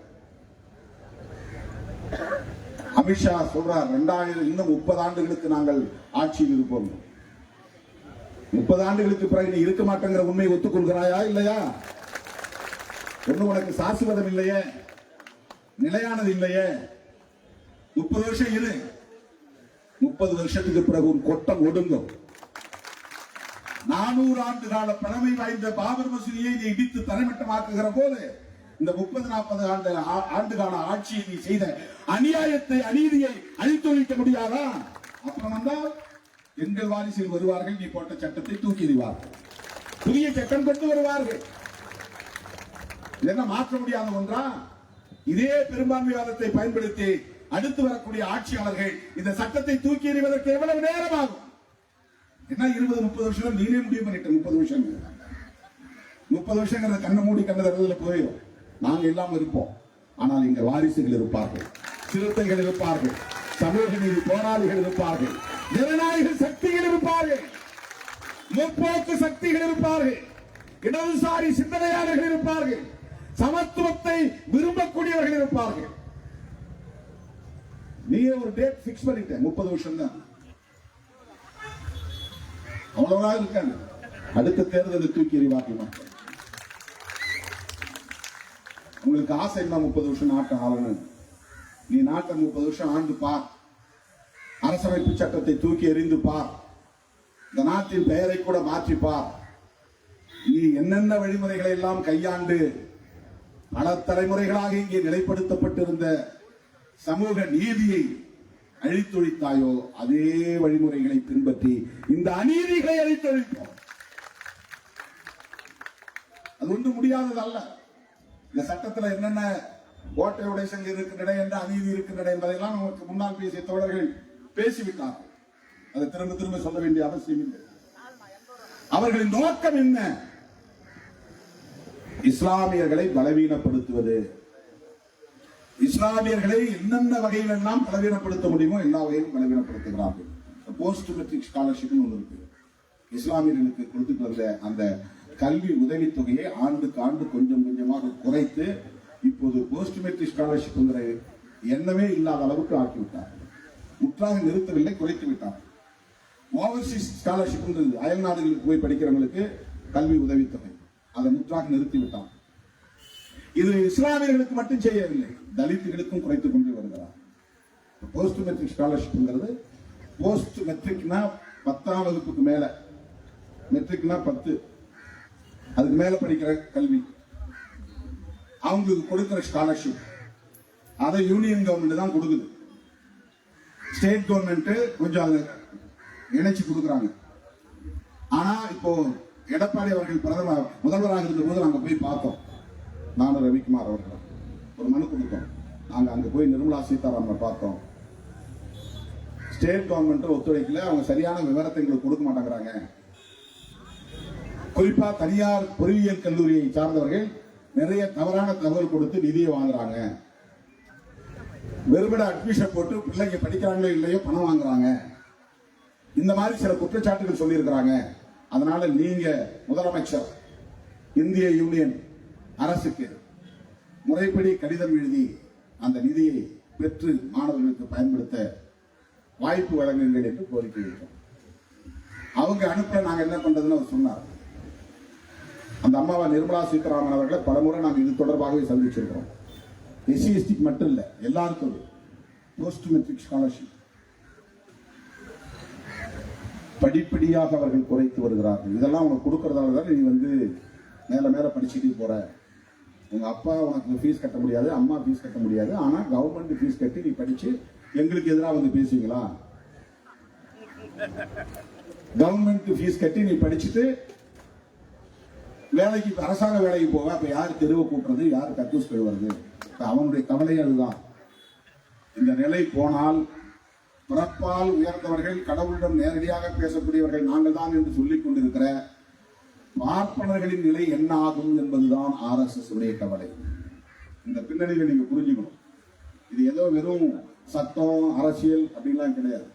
அமித்ஷா சொல்றார், 2000 இன்னும் 30 ஆண்டுகளுக்கு நாங்கள் ஆட்சியில் இருப்போம். 30 ஆண்டுகளுக்கு பிறகு நீ இருக்க மாட்டேங்கிற உண்மையை ஒத்துக்கொள்கிறாயா இல்லையா? ஒண்ணு உனக்கு சாஸ்வதம் இல்லையே, நிலையானது இல்லையே. 30 வருஷம் இரு, 30 வருஷத்துக்கு பிறகு உன் கொட்டம் ஒடுங்கும். 400 ஆண்டு கால பழமை வாய்ந்த பாபர் மசூதியை நீ இடித்து தரைமட்டமாக்குகிற போது இந்த 30-40 ஆண்டு கால ஆட்சியை நீ செய்த அநியாயத்தை, அநீதியை அழித்தொழிக்க முடியாதா? அப்புறம் வந்தால் எங்கள் வாரிசில் வருவார்கள், நீ போட்ட சட்டத்தை தூக்கி எறிவார்கள், புதிய சட்டம் கொண்டு வருவார்கள். இதெல்லாம் மாற்ற முடியாத ஒன்றா? இதே பெரும்பான்மைவாதத்தை பயன்படுத்தி அடுத்து வரக்கூடிய ஆட்சியாளர்கள் இந்த சட்டத்தை தூக்கி எறிவதற்கு எவ்வளவு நேரம் ஆகும்? என்ன 20-30 வருஷம் நீனே முடிவு பண்ணிட்ட. 30 வருஷம் 30 வருஷங்கிற கண்ணை மூடி கண்ணதில் போயிடும். நாங்க இல்லாம இருப்போம், ஆனால் இங்க வாரிசுகள் இருப்பார்கள், சிறுத்தைகள் இருப்பார்கள், சமூக நீதி போராளிகள் இருப்பார்கள், ஜனநாயக சக்திகள் இருப்பார்கள், முற்போக்கு சக்திகள் இருப்பார்கள், இடதுசாரி சிந்தனையாளர்கள் இருப்பார்கள், சமத்துவத்தை விரும்பக்கூடியவர்கள் இருப்பார்கள். நீ ஒரு டேட் பிக்ஸ் பண்ணிட்ட, 30 வருஷம் தான், அவ்வளவுதான் இருக்காங்க. அடுத்த தேர்தலை தூக்கி எறிவார்கள் மக்கள். உங்களுக்கு ஆசை என்ன 30 வருஷம் நாட்டை ஆளணும்? நீ நாட்டை 30 வருஷம் ஆண்டு பார், அரசமைப்பு சட்டத்தை தூக்கி எறிந்து பார், இந்த நாட்டின் பெயரை கூட மாற்றி பார். நீ என்னென்ன வழிமுறைகளை எல்லாம் கையாண்டு பல தலைமுறைகளாக இங்கே நிலைப்படுத்தப்பட்டிருந்த சமூக நீதியை அழித்தொழித்தாயோ அதே வழிமுறைகளை பின்பற்றி இந்த அநீதிகளை அழித்தொழிப்போம். அது ஒன்றும் முடியாதது அல்ல. இந்த சட்டத்தில் என்னென்ன ஓட்டை உடைசல் இருக்கின்றன என்ற அநீதி இருக்கின்றன என்பதையெல்லாம் நமக்கு முன்னால் பேசிய தோழர்கள் பேசிவிட்டார்கள். அதை திரும்ப திரும்ப சொல்ல வேண்டிய அவசியம் இல்லை. அவர்களின் நோக்கம் என்ன? இஸ்லாமியர்களை பலவீனப்படுத்துவது. இஸ்லாமியர்களை என்னென்ன வகையில் எல்லாம் பலவீனப்படுத்த முடியுமோ எல்லா வகையிலும் பலவீனப்படுத்துகிறார்கள். போஸ்ட் மெட்ரிக் ஸ்காலர்ஷிப் ஒன்று இருக்கு. இஸ்லாமியர்களுக்கு கொடுத்துட்டு வந்த அந்த கல்வி உதவித்தொகையை ஆண்டுக்கு ஆண்டு கொஞ்சம் கொஞ்சமாக குறைத்து இப்போது போஸ்ட் மெட்ரிக் ஸ்காலர்ஷிப் எண்ணமே இல்லாத அளவுக்கு ஆக்கிவிட்டார். முற்றாக நிறுத்தவில்லை, குறைத்து விட்டார். ஓவர்சீஸ் ஸ்காலர்ஷிப் அயல் நாடுகளுக்கு போய் படிக்கிறவங்களுக்கு கல்வி உதவித்தொகை, அதை முற்றாக நிறுத்திவிட்டார். இது இஸ்லாமியர்களுக்கு மட்டும் செய்யவில்லை, தலித்துகளுக்கும் குறைத்துக் கொண்டு வருகிறார். போஸ்ட் மெட்ரிக் ஸ்காலர்ஷிப் போஸ்ட் மெட்ரிக்னா 10ஆம் வகுப்புக்கு மேல, மெட்ரிக்னா 10, அதுக்கு மேல படிக்கிற கல்வி, அவங்களுக்கு கொடுக்கிற ஸ்காலர்ஷிப் அதை யூனியன் கவர்மெண்ட் தான் கொடுக்குது. ஸ்டேட் கவர்மெண்ட் கொஞ்சம் அதை இணைச்சு கொடுக்குறாங்க. ஆனா இப்போ எடப்பாடி அவர்கள் முதல்வராக இருந்த போது நாங்க போய் பார்த்தோம். நானும் ரவிக்குமார் அவர்கள் ஒரு மனு கொடுத்தோம். நாங்க அங்க போய் நிர்மலா சீதாராமனை பார்த்தோம். ஸ்டேட் கவர்மெண்ட் ஒத்துழைக்கல, அவங்க சரியான விவரத்தை எங்களுக்கு கொடுக்க மாட்டேங்கிறாங்க. குறிப்பா தனியார் பொறியியல் கல்லூரியை சார்ந்தவர்கள் நிறைய தவறான தகவல் கொடுத்து நிதியை வாங்குறாங்க. வெறுமட அட்மிஷன் போட்டு பிள்ளைங்க படிக்கிறாங்களோ இல்லையோ பணம் வாங்குறாங்க. இந்த மாதிரி சில குற்றச்சாட்டுகள் சொல்லி இருக்கிறாங்க. அதனால நீங்க முதலமைச்சர் இந்திய யூனியன் அரசுக்கு முறைப்படி கடிதம் எழுதி அந்த நிதியை பெற்று மாணவர்களுக்கு பயன்படுத்த வாய்ப்பு வழங்குங்கள் என்று கோரிக்கை வைத்தோம். அவங்க அனுப்ப நாங்க என்ன பண்றதுன்னு அவர் சொன்னார். அந்த அம்மாவா நிர்மலா சீதாராமன் அவர்களை பலமுறை நாங்கள் இது தொடர்பாகவே சந்திச்சிருக்கிறோம். எஸ்சி எஸ்டிக்கு மட்டும் இல்ல, எல்லாருக்கும் போஸ்ட் மெட்ரிக் ஸ்காலர்ஷிப் படிப்படியாக அவர்கள் குறைத்து வருகிறார்கள். இதெல்லாம் உனக்கு கொடுக்கறதால தான் நீ மேல மேல படிச்சுட்டு போற. உங்க அப்பா உனக்கு ஃபீஸ் கட்ட முடியாது, அம்மா ஃபீஸ் கட்ட முடியாது, ஆனா கவர்மெண்ட் ஃபீஸ் கட்டி நீ படிச்சு எங்களுக்கு எதிராக பேசுவீங்களா? கவர்மெண்ட் ஃபீஸ் கட்டி நீ படிச்சுட்டு வேலைக்கு, அரசாங்க வேலைக்கு போவ, அப்ப யார் தெருவை கூட்டுறது, யார் கக்கூஸ் கழுவுறது? அவனுடைய கவலை அதுதான். இந்த நிலை போனால் பிறப்பால் உயர்ந்தவர்கள், கடவுளிடம் நேரடியாக பேசக்கூடியவர்கள் நாங்கள் தான் என்று சொல்லிக் கொண்டிருக்கிற பார்ப்பனர்களின் நிலை என்ன ஆகும் என்பதுதான் RSS உடைய கவலை. இந்த பின்னணியில நீங்க புரிஞ்சுக்கணும். இது ஏதோ வெறும் சட்டம் அரசியல் அப்படின்லாம் கிடையாது.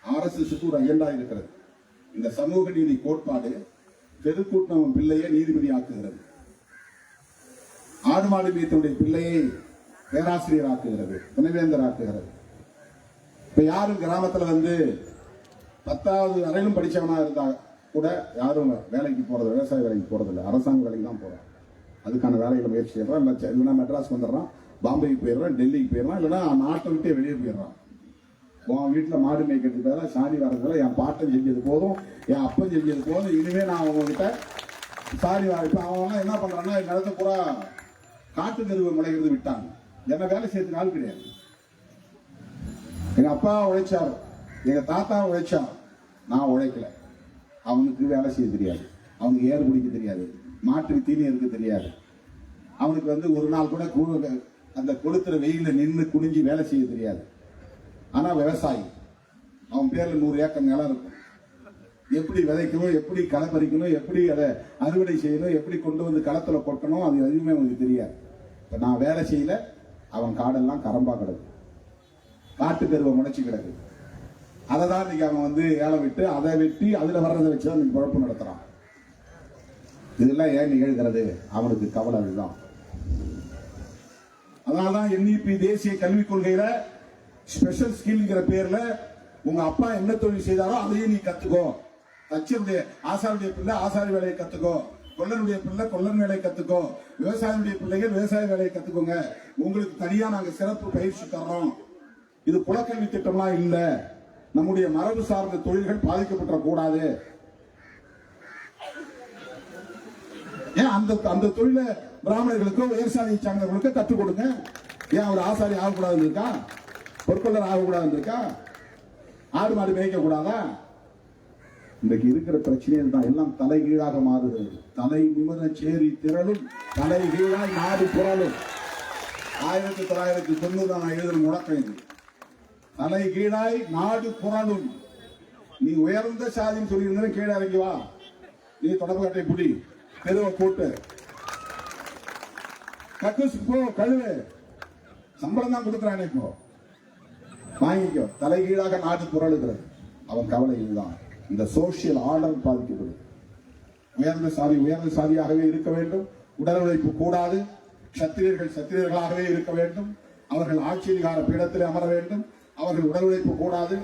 RSSக்கு ஒரு அஜெண்டா இருக்கிறது. இந்த சமூக நீதி கோட்பாடு தெருக்கூட்டம் பிள்ளையை நீதிபதி ஆக்குகிறது, ஆடு மாடு மீத்தனுடைய பிள்ளையை பேராசிரியர் ஆக்குகிறது, துணைவேந்தர் ஆக்குகிறது. இப்ப யாரும் கிராமத்துல 10வது வரையிலும் படிச்சவனா இருந்தா கூட யாரும் வேலைக்கு போறது, விவசாய வேலைக்கு போறது இல்லை, அரசாங்க வேலைக்கு தான் போறான். அதுக்கான வேலைகளை முயற்சி செய்யறான். இல்லைன்னா மெட்ராஸ்க்கு வந்துடுறான், பாம்பேக்கு போயிடுறான், டெல்லிக்கு போயிடுறான், இல்லைன்னா நாட்டை விட்டே வெளியே போயிடுறான். உன் வீட்டுல மாடு மேய்க்கிறதுக்கு பேர சாணி வரதுல என் பாட்டன் செஞ்சது போதும், என் அப்பன் செஞ்சது போதும், இனிமே நான் அவங்ககிட்ட சாணி வர. இப்ப அவன் என்ன பண்றான்னா நிலத்தை பூரா காட்டு கருவை முளைக்கிறது விட்டாங்க. என்ன வேலை செய்யறதுக்கு ஆள் கிடையாது. எங்க அப்பா உழைச்சார், எங்க தாத்தா உழைச்சார், நான் உழைக்கல. அவனுக்கு வேலை செய்ய தெரியாது, அவனுக்கு ஏறு பிடிக்க தெரியாது, மாட்டுக்கு தீனி இருக்க தெரியாது. அவனுக்கு ஒரு நாள் கூட அந்த கொளுத்துற வெயில நின்று குனிஞ்சு வேலை செய்ய தெரியாது. ஆனா விவசாயி, அவன் பேர்ல 100 ஏக்கர் நிலம் இருக்கும். எப்படி விதைக்கணும், எப்படி களை பறிக்கணும், எப்படி அதை அறுவடை செய்யணும், எப்படி கொண்டு களத்துல கொட்டணும், அது எதுவுமே அவனுக்கு தெரியாது. இப்ப நான் வேலை செய்யல, அவன் காடெல்லாம் கரம்பா கிடக்கு, காட்டு கருவை முளைச்சு கிடக்கு. அதை தான் இன்னைக்கு அவன் ஏலம் விட்டு அதை வெட்டி அதுல வர்றதை வச்சுதான் இன்னைக்கு குழப்பம் நடத்துறான். இதெல்லாம் ஏன் நிகழ்கிறது? அவனுக்கு கவலை அதுதான். அதனாலதான் NEP தேசிய கல்விக் கொள்கையில ஸ்பெஷல் ஸ்கில்ங்கிற பேர்ல உங்க அப்பா என்ன தொழில் செய்தாரோ அதையும் நீ கத்துக்கோ. தச்சருடைய ஆசாரியுடைய பிள்ளை ஆசாரி வேலையை கத்துக்கோ, கொல்லனுடைய பிள்ளை கொல்லன் வேலையை கத்துக்கோ, விவசாயியுடைய பிள்ளைகள் விவசாய வேலையை கத்துக்கோங்க. உங்களுக்கு தனியா நாங்க சிறப்பு பயிற்சி தர்றோம். இது குலக்கல்வி திட்டம்லாம் இல்ல. நம்முடைய மரபு சார்ந்த தொழில்கள் பாதிக்கப்பட்ட கூடாது. ஏன் அந்த தொழில பிராமணர்களுக்கோ விவசாயியை சார்ந்தவர்களுக்கோ கற்றுக் கொடுங்க. ஏன் அவர் ஆசாரி ஆகக்கூடாதுன்னு இருக்கா? பொற்கொள்ளர் ஆகக்கூடாதுன்னு இருக்கா? ஆடு மாடு மேய்க்க கூடாதா? இன்றைக்கு இருக்கிற பிரச்சனைகள் தான் எல்லாம் தலைகீழாக மாறுகிறது. தலை நிமிர சேரி திரளும், தலைகீழாய் நாடு புரளும். 1990 நான் எழுதின முழக்கம் இது. தலை கீழாய் நாடு புரளும். நீ உயர்ந்த சாதின்னு சொல்லி கீழே இறங்கி வா. நீ தொடர்பு கட்டை புடி, தெருவை போட்டு கக்கூஸ் போ, கழுவு, சம்பளம் தான் கொடுக்குறானே, இப்போ வாங்கிக்கோ. தலைகீழாக நாடு புரளுகிறது. அவன் கவலை இதுதான். இந்த சோசியல் ஆர்டர் பாதிக்கப்படுது. உயர்ந்த சாதியாகவே இருக்க வேண்டும், உடல் உழைப்பு கூடாது, சத்திரியர்கள் சத்திரியர்களாகவே இருக்க வேண்டும், அவர்கள் ஆட்சி அதிகார பீடத்தில் அமர வேண்டும், அவர்கள் உடல் உழைப்பு கூடாது.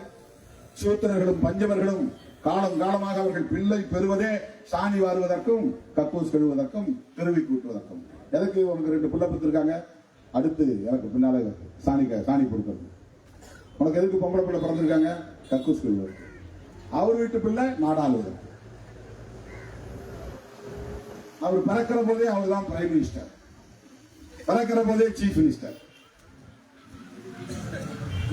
சூத்திரர்களும் பஞ்சவர்களும் காலம் காலமாக அவர்கள் பிள்ளை பெறுவதே சாணி வாருவதற்கும் கக்கூஸ் கழுவதற்கும் தெருவி கூட்டுவதற்கும். எதுக்கு உனக்கு 2 பிள்ளை பெற்றிருக்காங்க, அடுத்து எனக்கு பின்னால சாணி கொடுக்கிறது. உனக்கு எதுக்கு பொம்பளை பிள்ளை பிறந்திருக்காங்க, கக்கூஸ் கழுவுவது. அவர் வீட்டு பிள்ளை நாடாளுவது. அவர் பிறக்கிற போதே அவர் தான் பிரைம் மினிஸ்டர், பிறக்கிற போதே சீஃப் மினிஸ்டர்.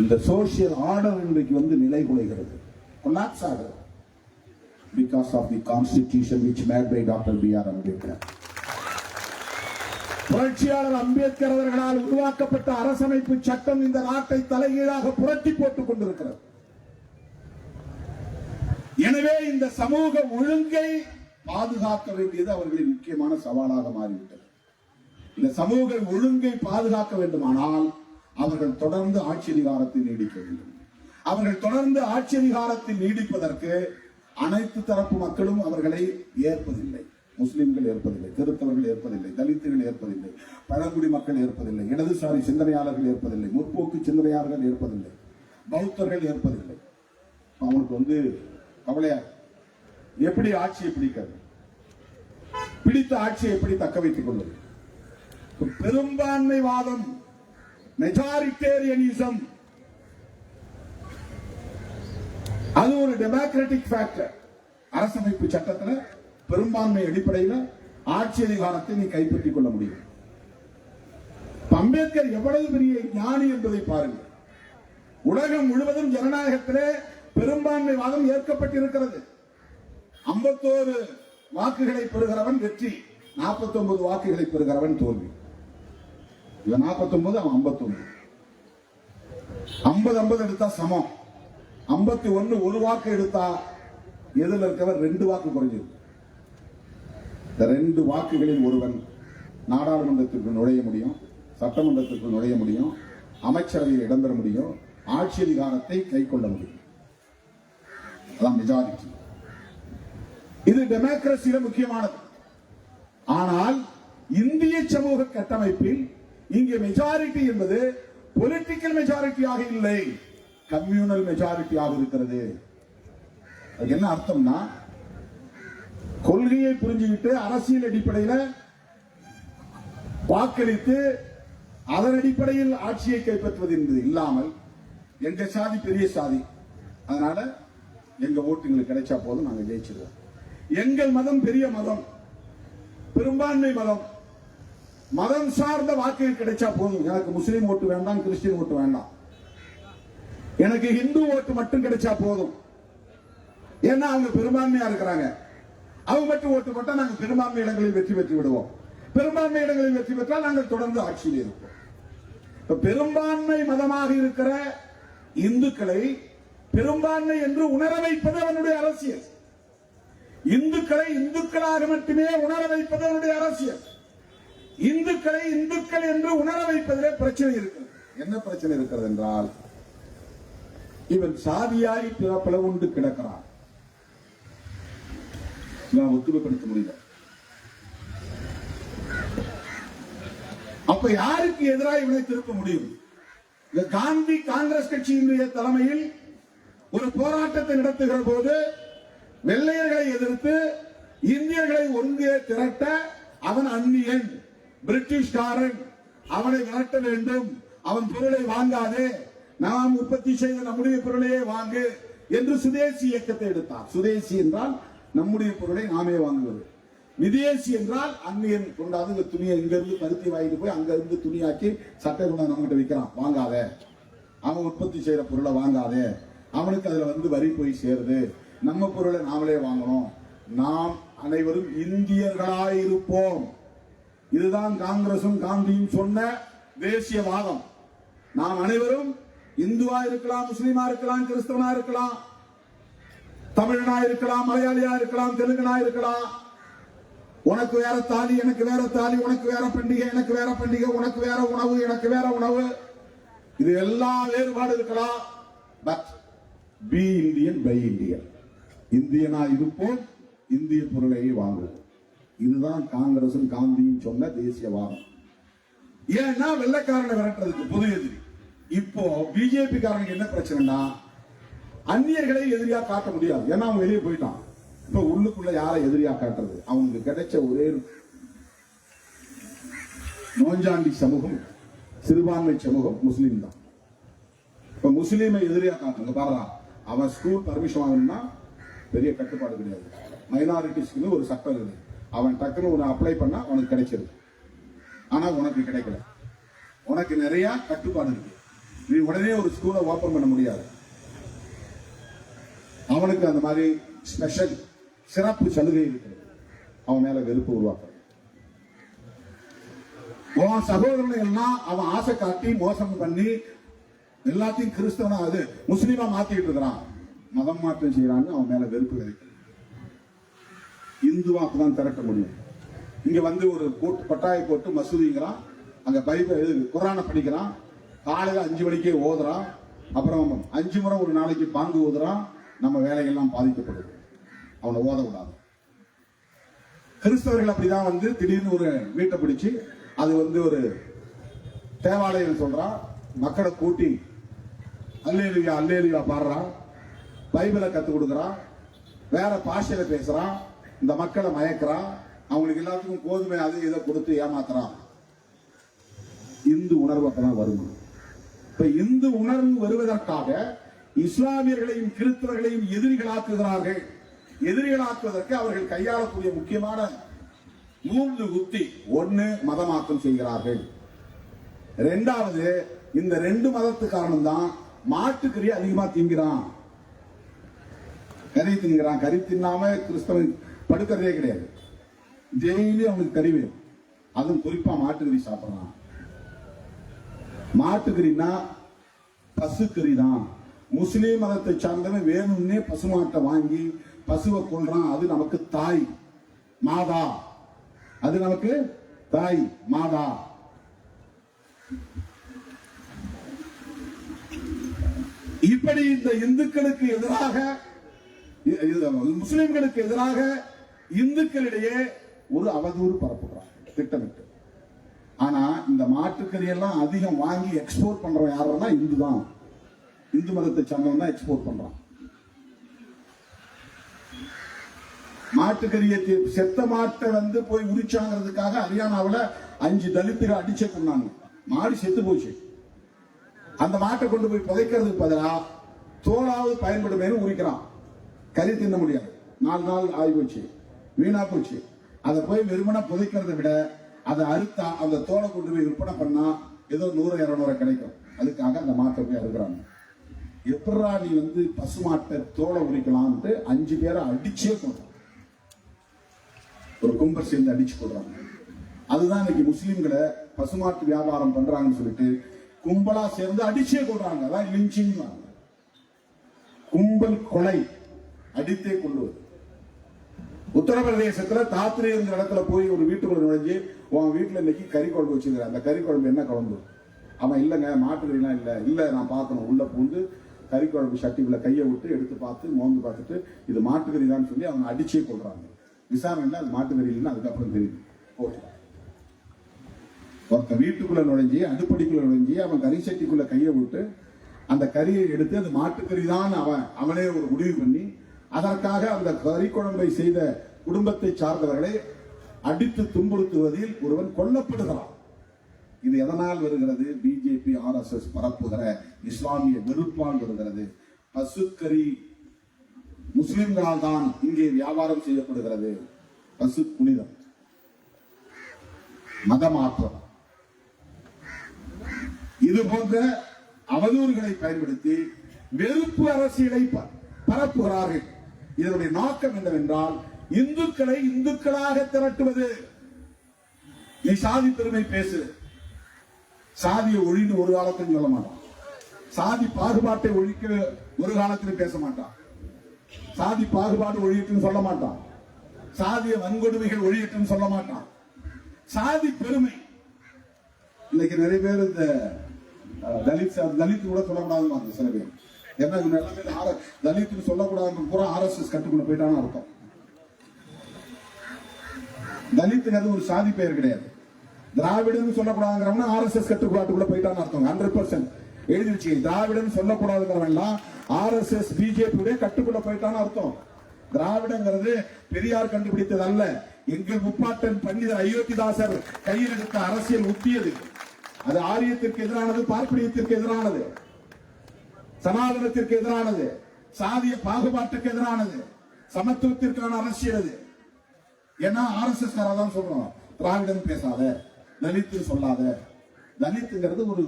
இந்த சோசியல் ஆர்டர் இன்றைக்கு நிலை குலைகிறது, கொலாப்ஸ் ஆகிறது. Because of the constitution which made by Dr. B.R. Ambedkar. புரட்சியாளர் அம்பேத்கர் அவர்களால் உருவாக்கப்பட்ட அரசமைப்பு சட்டம் இந்த நாட்டை தலைகீழாக புரட்டி போட்டுக் கொண்டிருக்கிறது. எனவே இந்த சமூக ஒழுங்கை பாதுகாக்க வேண்டியது அவர்களின் முக்கியமான சவாலாக மாறிவிட்டது. இந்த சமூக ஒழுங்கை பாதுகாக்க வேண்டுமானால் அவர்கள் தொடர்ந்து ஆட்சி அதிகாரத்தில் நீடிக்க வேண்டும். அவர்கள் தொடர்ந்து ஆட்சி அதிகாரத்தில் நீடிப்பதற்கு அனைத்து தரப்பு மக்களும் அவர்களை ஏற்பதில்லை. முஸ்லிம்கள் ஏற்பதில்லை, கிறிஸ்தவர்கள் ஏற்பதில்லை, தலித்துகள் ஏற்பதில்லை, பழங்குடி மக்கள் ஏற்பதில்லை, இடதுசாரி சிந்தனையாளர்கள் ஏற்பதில்லை, முற்போக்கு சிந்தனையாளர்கள் ஏற்பதில்லை, பௌத்தர்கள் ஏற்பதில்லை. அவனுக்கு கவலையா எப்படி ஆட்சியை பிடிக்கிறது, பிடித்த ஆட்சியை எப்படி தக்க வைத்துக் கொள்வது? பெரும்பான்மைவாதம், மெஜாரிட்டேரியனிசம், அது ஒரு டெமோக்ராட்டிக் ஃபேக்டர். அரசமைப்பு சட்டத்தில் பெரும்பான்மை அடிப்படையில் ஆட்சி அதிகாரத்தை நீ கைப்பற்றிக் கொள்ள முடியும். அம்பேத்கர் எவ்வளவு பெரிய ஞானி என்பதை பாருங்கள். உலகம் முழுவதும் ஜனநாயகத்திலே பெரும்பான்மைவாதம் ஏற்கப்பட்டிருக்கிறது. 51 வாக்குகளை பெறுகிறவன் வெற்றி, 49 வாக்குகளை பெறுகிறவன் தோல்வி. இவன் 49, அவன் 51. 50-50 எடுத்தா சமம். 51 ஒரு வாக்கு எடுத்தா எதில் இருக்கவர் 2 வாக்கு குறைஞ்சிருக்கு. இந்த 2 வாக்குகளில் ஒருவன் நாடாளுமன்றத்திற்கு நுழைய முடியும், சட்டமன்றத்திற்கு நுழைய முடியும், அமைச்சரவையில் இடம்பெற முடியும், ஆட்சி அதிகாரத்தை கை கொள்ள முடியும். அதான் மெஜாரிட்டி. இது டெமோக்ரஸியில முக்கியமானது. ஆனால் இந்திய சமூக கட்டமைப்பில் இங்கே மெஜாரிட்டி என்பது பொலிட்டிக்கல் மெஜாரிட்டியாக இல்லை, கம்யூனல் மெஜாரிட்டியாக இருக்கிறது. அது என்ன அர்த்தம்னா, கொள்கையை புரிஞ்சுக்கிட்டு அரசியல் அடிப்படையில் வாக்களித்து அதன் அடிப்படையில் ஆட்சியை கைப்பற்றுவது என்பது இல்லாமல், எங்க சாதி பெரிய சாதி, அதனால எங்க ஓட்டுங்களுக்கு கிடைச்சா போதும், நாங்க ஜெயிச்சிருவோம். எங்கள் மதம் பெரிய மதம், பெரும்பான்மை மதம், மதம் சார்ந்த வாக்குகள் கிடைச்சா போதும், எனக்கு முஸ்லீம் ஓட்டு வேண்டாம், கிறிஸ்டின் ஓட்டு வேண்டாம், எனக்கு இந்து ஓட்டு மட்டும் கிடைச்சா போதும். ஏன்னா அவங்க பெரும்பான்மையா இருக்கிறாங்க, அவங்க மட்டும் ஓட்டு போட்டா நாங்க பெரும்பான்மை இடங்களில் வெற்றி பெற்று விடுவோம். பெரும்பான்மை இடங்களில் வெற்றி பெற்றால் நாங்கள் தொடர்ந்து ஆட்சியில் இருப்போம். பெரும்பான்மை மதமாக இருக்கிற இந்துக்களை பெரும்பான்மை என்று உணர வைப்பது அவனுடைய அரசியல். இந்துக்களை இந்துக்களாக மட்டுமே உணர வைப்பது அவனுடைய அரசியல். இந்துக்களை இந்துக்கள் என்று உணர வைப்பதிலே பிரச்சனை இருக்கிறது. என்ன பிரச்சனை இருக்கிறது என்றால், இவன் சாதியாய் பிளவுண்டு கிடக்கிறான், ஒத்துமைப்படுத்த முடியல. அப்ப யாருக்கு எதிராக இவனை திருப்ப முடியும்? இந்த காந்தி காங்கிரஸ் கட்சியினுடைய தலைமையில் ஒரு போராட்டத்தை நடத்துகிற போது வெள்ளையர்களை எதிர்த்து இந்தியர்களை ஒருங்கே திரட்ட, அவன் அந்நியன், பிரிட்டிஷ்காரன், அவனை விரட்ட வேண்டும், அவன் பொருளை வாங்காதே, நாம் உற்பத்தி செய்த நம்முடைய பொருளையே வாங்கு என்று சுதேசி இயக்கத்தை எடுத்தார். சுதேசி என்றால் நம்முடைய பொருளை நாமே வாங்குவது, விதேசி என்றால் அந்நியன் கொண்டாந்து இந்த துணியை இங்கிருந்து பருத்தி வாங்கிட்டு போய் அங்க இருந்து துணியாக்கி சட்டை கொண்டாந்து நம்மகிட்ட விற்கிறான், வாங்காத, அவன் உற்பத்தி செய்யற பொருளை வாங்காதே, அவனுக்கு அதுல வரி போய் சேருது, நம்ம பொருளை நாமளே வாங்கணும், நாம் அனைவரும் இந்தியர்களாயிருப்போம். இதுதான் காங்கிரசும் காந்தியும் சொன்ன தேசியவாதம். நாம் அனைவரும் இந்துவா இருக்கலாம், முஸ்லீமா இருக்கலாம், கிறிஸ்தவனா இருக்கலாம், தமிழனா இருக்கலாம், மலையாளியா இருக்கலாம், தெலுங்கனா இருக்கலாம், உனக்கு வேற தாலி எனக்கு வேற தாலி, உனக்கு வேற பண்டிகை எனக்கு வேற பண்டிகை, உனக்கு வேற உணவு எனக்கு வேற உணவு, இது எல்லா வேறுபாடு இருக்கலாம். But be Indian buy Indian, இந்தியனா இருப்போம், இந்திய பொருளையே வாங்குவோம். இதுதான் காங்கிரசும் காந்தியும் சொன்ன தேசியவாதம். ஏன்னா வெள்ளைக்காரனை விரட்டுறதுக்கு பொது எதிரி. இப்போ பிஜேபி காரனுக்கு என்ன பிரச்சனைனா, அந்நியர்களை எதிரியா காட்ட முடியாது, ஏன்னா அவன் வெளியே போயிட்டான். இப்ப உள்ளுக்குள்ள யாரை எதிரியா காட்டுறது? அவனுக்கு கிடைச்ச ஒரே நோஞ்சாண்டி சமூகம், சிறுபான்மை சமூகம் முஸ்லீம் தான். இப்ப முஸ்லீமை எதிரியா காட்டுங்க பாருங்க. அவன் ஸ்கூல் பர்மிஷன் வாங்கணும்னா பெரிய கட்டுப்பாடு கிடையாது, மைனாரிட்டிஸ்க்கு ஒரு சட்டம் இருக்குது, அவன் டக்குன்னு ஒரு அப்ளை பண்ணா அவனுக்கு கிடைச்சிருக்கு. ஆனா உனக்கு கிடைக்கல, உனக்கு நிறைய கட்டுப்பாடு இருக்கு, நீ உடனே ஒரு ஸ்கூலை ஓபன் பண்ண முடியாது. அவனுக்கு அந்த மாதிரி ஸ்பெஷல் சிறப்பு சலுகை இருக்கு, அவன் மேல வெறுப்பு உருவாக்க. உன் சகோதரனை எல்லாம் அவன் ஆசை காட்டி மோசம் பண்ணி எல்லாத்தையும் கிறிஸ்தவனா அது முஸ்லீமா மாத்திட்டு இருக்கிறான், மதம் மாற்றம் செய்யறான்னு அவன் மேல வெறுப்பு விதைக்க. இந்துவாக்கு தான் திரட்ட முடியும். இங்க ஒரு பட்டாயை போட்டு மசூதிங்கிறான், அங்க பைபிள் குர்ஆனை படிக்கிறான், காலையில 5 மணிக்கே ஓதுறான், அப்புறம் 5 முறை ஒரு நாளைக்கு பாங்கு ஓதுறான். நம்ம வேலைகள்லாம் பாதிக்கப்படுது, அவனை ஓத விடாது. கிறிஸ்தவர்கள் அப்படிதான் வந்து திடீர்னு ஒரு வீட்டை பிடிச்சு அது வந்து ஒரு தேவாலயம் சொல்றான், மக்களை கூட்டி அல்லேலுயா அல்லேலுயா பாடுறான், பைபிளை கத்து கொடுக்கறான், வேற பாஷையில பேசுறான், இந்த மக்களை மயக்கிறான், அவங்களுக்கு எல்லாத்துக்கும் கோதுமை அது இதை கொடுத்து ஏமாத்துறான். இந்து உணர்வு அப்பதான் வரும். இப்ப இந்து உணர்வு வருவதற்காக இஸ்லாமியர்களையும் கிறிஸ்தவர்களையும் எதிரிகளாக்குகிறார்கள். எதிரிகளாக்குவதற்கு அவர்கள் கையாளக்கூடிய முக்கியமான 3 உத்தி. 1, மதமாற்றம் செய்கிறார்கள். 2வது, இந்த 2 மதத்து காரணம் தான் மாட்டுக்கறி அதிகமா திங்கிறான். கறி திங்கிறான். கறி தின்னாம கிறிஸ்தவன் படுக்கிறதே கிடையாது. டெய்லி அவனுக்கு கறி வேணும். அதுவும் குறிப்பா மாட்டுக்கறி சாப்பிடறான். மாட்டுக்கறினா பசுக்கறி தான். முஸ்லீம் மதத்தை சார்ந்தவன் வேணும்னே பசுமாட்டை வாங்கி பசுவை கொள்றான். அது நமக்கு தாய் மாதா. அது நமக்கு தாய் மாதா. இப்படி இந்த இந்துக்களுக்கு எதிராக, முஸ்லிம்களுக்கு எதிராக இந்துக்களிடையே ஒரு அவதூறு பரப்புகிறார் திட்டமிட்டு. ஆனா இந்த மாட்டுக்கறி எல்லாம் அதிகம் வாங்கி எக்ஸ்போர்ட் பண்றவன் யாருன்னா இந்து தான். இந்து மதத்தை சார்ந்தவன் தான் எக்ஸ்போர்ட் பண்றான். மாட்டுக்கறியை செத்த மாட்டை வந்து போய் உரிச்சாங்கிறதுக்காக ஹரியானாவில் 5 தலித்துகள் அடிச்சே கொண்டாங்க. மாடு செத்து போச்சு. அந்த மாட்டை கொண்டு போய் புதைக்கிறதுக்கு பதிலா தோலாவது பயன்படுமே உரிக்கிறான். கறி தின்ன முடியாது. 4 நாள் ஆகி போச்சு, வீணா போச்சு. அதை போய் வெறுமனா புதைக்கிறத விட அதை அறுத்தா அந்த தோலை கொண்டு போய் விற்பனை பண்ணா ஏதோ 100-200 கிடைக்கும். அதுக்காக அந்த மாட்டை போய் அறுக்கிறாங்க. எப்படா நீ வந்து பசு மாட்டை தோலை உரிக்கலாம்னு 5 பேரை அடிச்சே கொண்டாங்க. ஒரு கும்பல் சேர்ந்து அடிச்சு கொள்றாங்க. அதுதான் இன்னைக்கு முஸ்லிம்களை பசுமாட்டு வியாபாரம் பண்றாங்கன்னு சொல்லிட்டு கும்பலா சேர்ந்து அடிச்சே கொள்றாங்க. அதான் லிஞ்சிங். கும்பல் கொலை, அடித்தே கொள்வது. உத்தரப்பிரதேசத்துல தாத்ரே என்ற இடத்துல போய் ஒரு வீட்டுக்குள்ள நுழைஞ்சு, உன் வீட்டுல இன்னைக்கு கறி குழம்பு வச்சிருக்கிற, அந்த கறி குழம்பு என்ன குழம்பு? அவன் இல்லங்க மாட்டுக்கறிலாம் இல்ல நான் பார்க்கணும். உள்ள பூந்து கறி குழம்பு சட்டிக்குள்ள கையை விட்டு எடுத்து பார்த்து மோந்து பார்த்துட்டு இது மாட்டுக்கறி தான் சொல்லி அவங்க அடிச்சே கொள்றாங்க. விசாரணையில அது மாட்டுக்கறி இல்லைன்னு அதுக்கப்புறம் தெரியுது. ஒருத்த வீட்டுக்குள்ள நுழைஞ்சி, அடுப்படிக்குள்ள நுழைஞ்சி, அவன் கறி சட்டிக்குள்ள கையை விட்டு அந்த கறியை எடுத்து அது மாட்டுக்கறி தான் அவனே ஒரு முடிவு பண்ணி அதற்காக அந்த கறி குழம்பை செய்த குடும்பத்தை சார்ந்தவர்களை அடித்து துன்புறுத்துவதில் ஒருவன் கொல்லப்படுகிறான். இது எதனால் வருகிறது? பிஜேபி RSS பரப்புகிற இஸ்லாமிய வெறுப்பால் வருகிறது. பசுக்கறி முஸ்லிம்களால் தான் இங்கே வியாபாரம் செய்யப்படுகிறது. பசு புனிதம், மதமாற்றம், இது போன்ற அவதூறுகளை பயன்படுத்தி வெறுப்பு அரசியலை பரப்புகிறார்கள். இதனுடைய நோக்கம் என்னவென்றால் இந்துக்களை இந்துக்களாக திரட்டுவது. நீ சாதி பெருமை பேசு, சாதியை ஒழிந்து ஒரு காலத்தில் சொல்ல மாட்டான். சாதி பாகுபாட்டை ஒழிக்க ஒரு காலத்தில் பேச மாட்டான். சாதி பாகுபாடு ஒழியட்டுன்னு சொல்ல மாட்டான். சாதிய வன்கொடுமைகள் ஒழியட்டுன்னு சொல்ல மாட்டான். சாதி பெருமை. இன்னைக்கு நிறைய பேர் இந்த தலித் கூட சொல்லக்கூடாது. சில பேர் என்ன தலித் சொல்லக்கூடாது பூரா RSS கட்டுக்குள்ள போயிட்டான்னு அர்த்தம். தலித்துக்கு அது ஒரு சாதி பெயர் கிடையாது. திராவிடன் சொல்லக்கூடாதுங்கிறவங்க RSS கட்டுப்பாட்டுக்குள்ள போயிட்டான்னு அர்த்தம். 100% எழுதிருச்சு. திராவிடன் சொல்லக்கூடாதுங்கிறவங்க RSS பிஜேபி கட்டுக்குள்ள போயிட்டான்னு அர்த்தம். திராவிடங்கிறது பெரியார் கண்டுபிடித்தது அல்ல. எங்கள் முப்பாட்டன் பண்டிதர் அயோத்திதாசர் கையில் எடுத்த அரசியல் உத்தியது. அது ஆரியத்திற்கு எதிரானது, பார்ப்பனியத்திற்கு எதிரானது, சனாதனத்திற்கு எதிரானது, சாதிய பாகுபாட்டுக்கு எதிரானது, சமத்துவத்திற்கான அரசியல் அது. ஏன்னா RSS தான் சொல்றோம், திராவிடன் பேசாத, தலித்து சொல்லாத. தலித்துங்கிறது ஒரு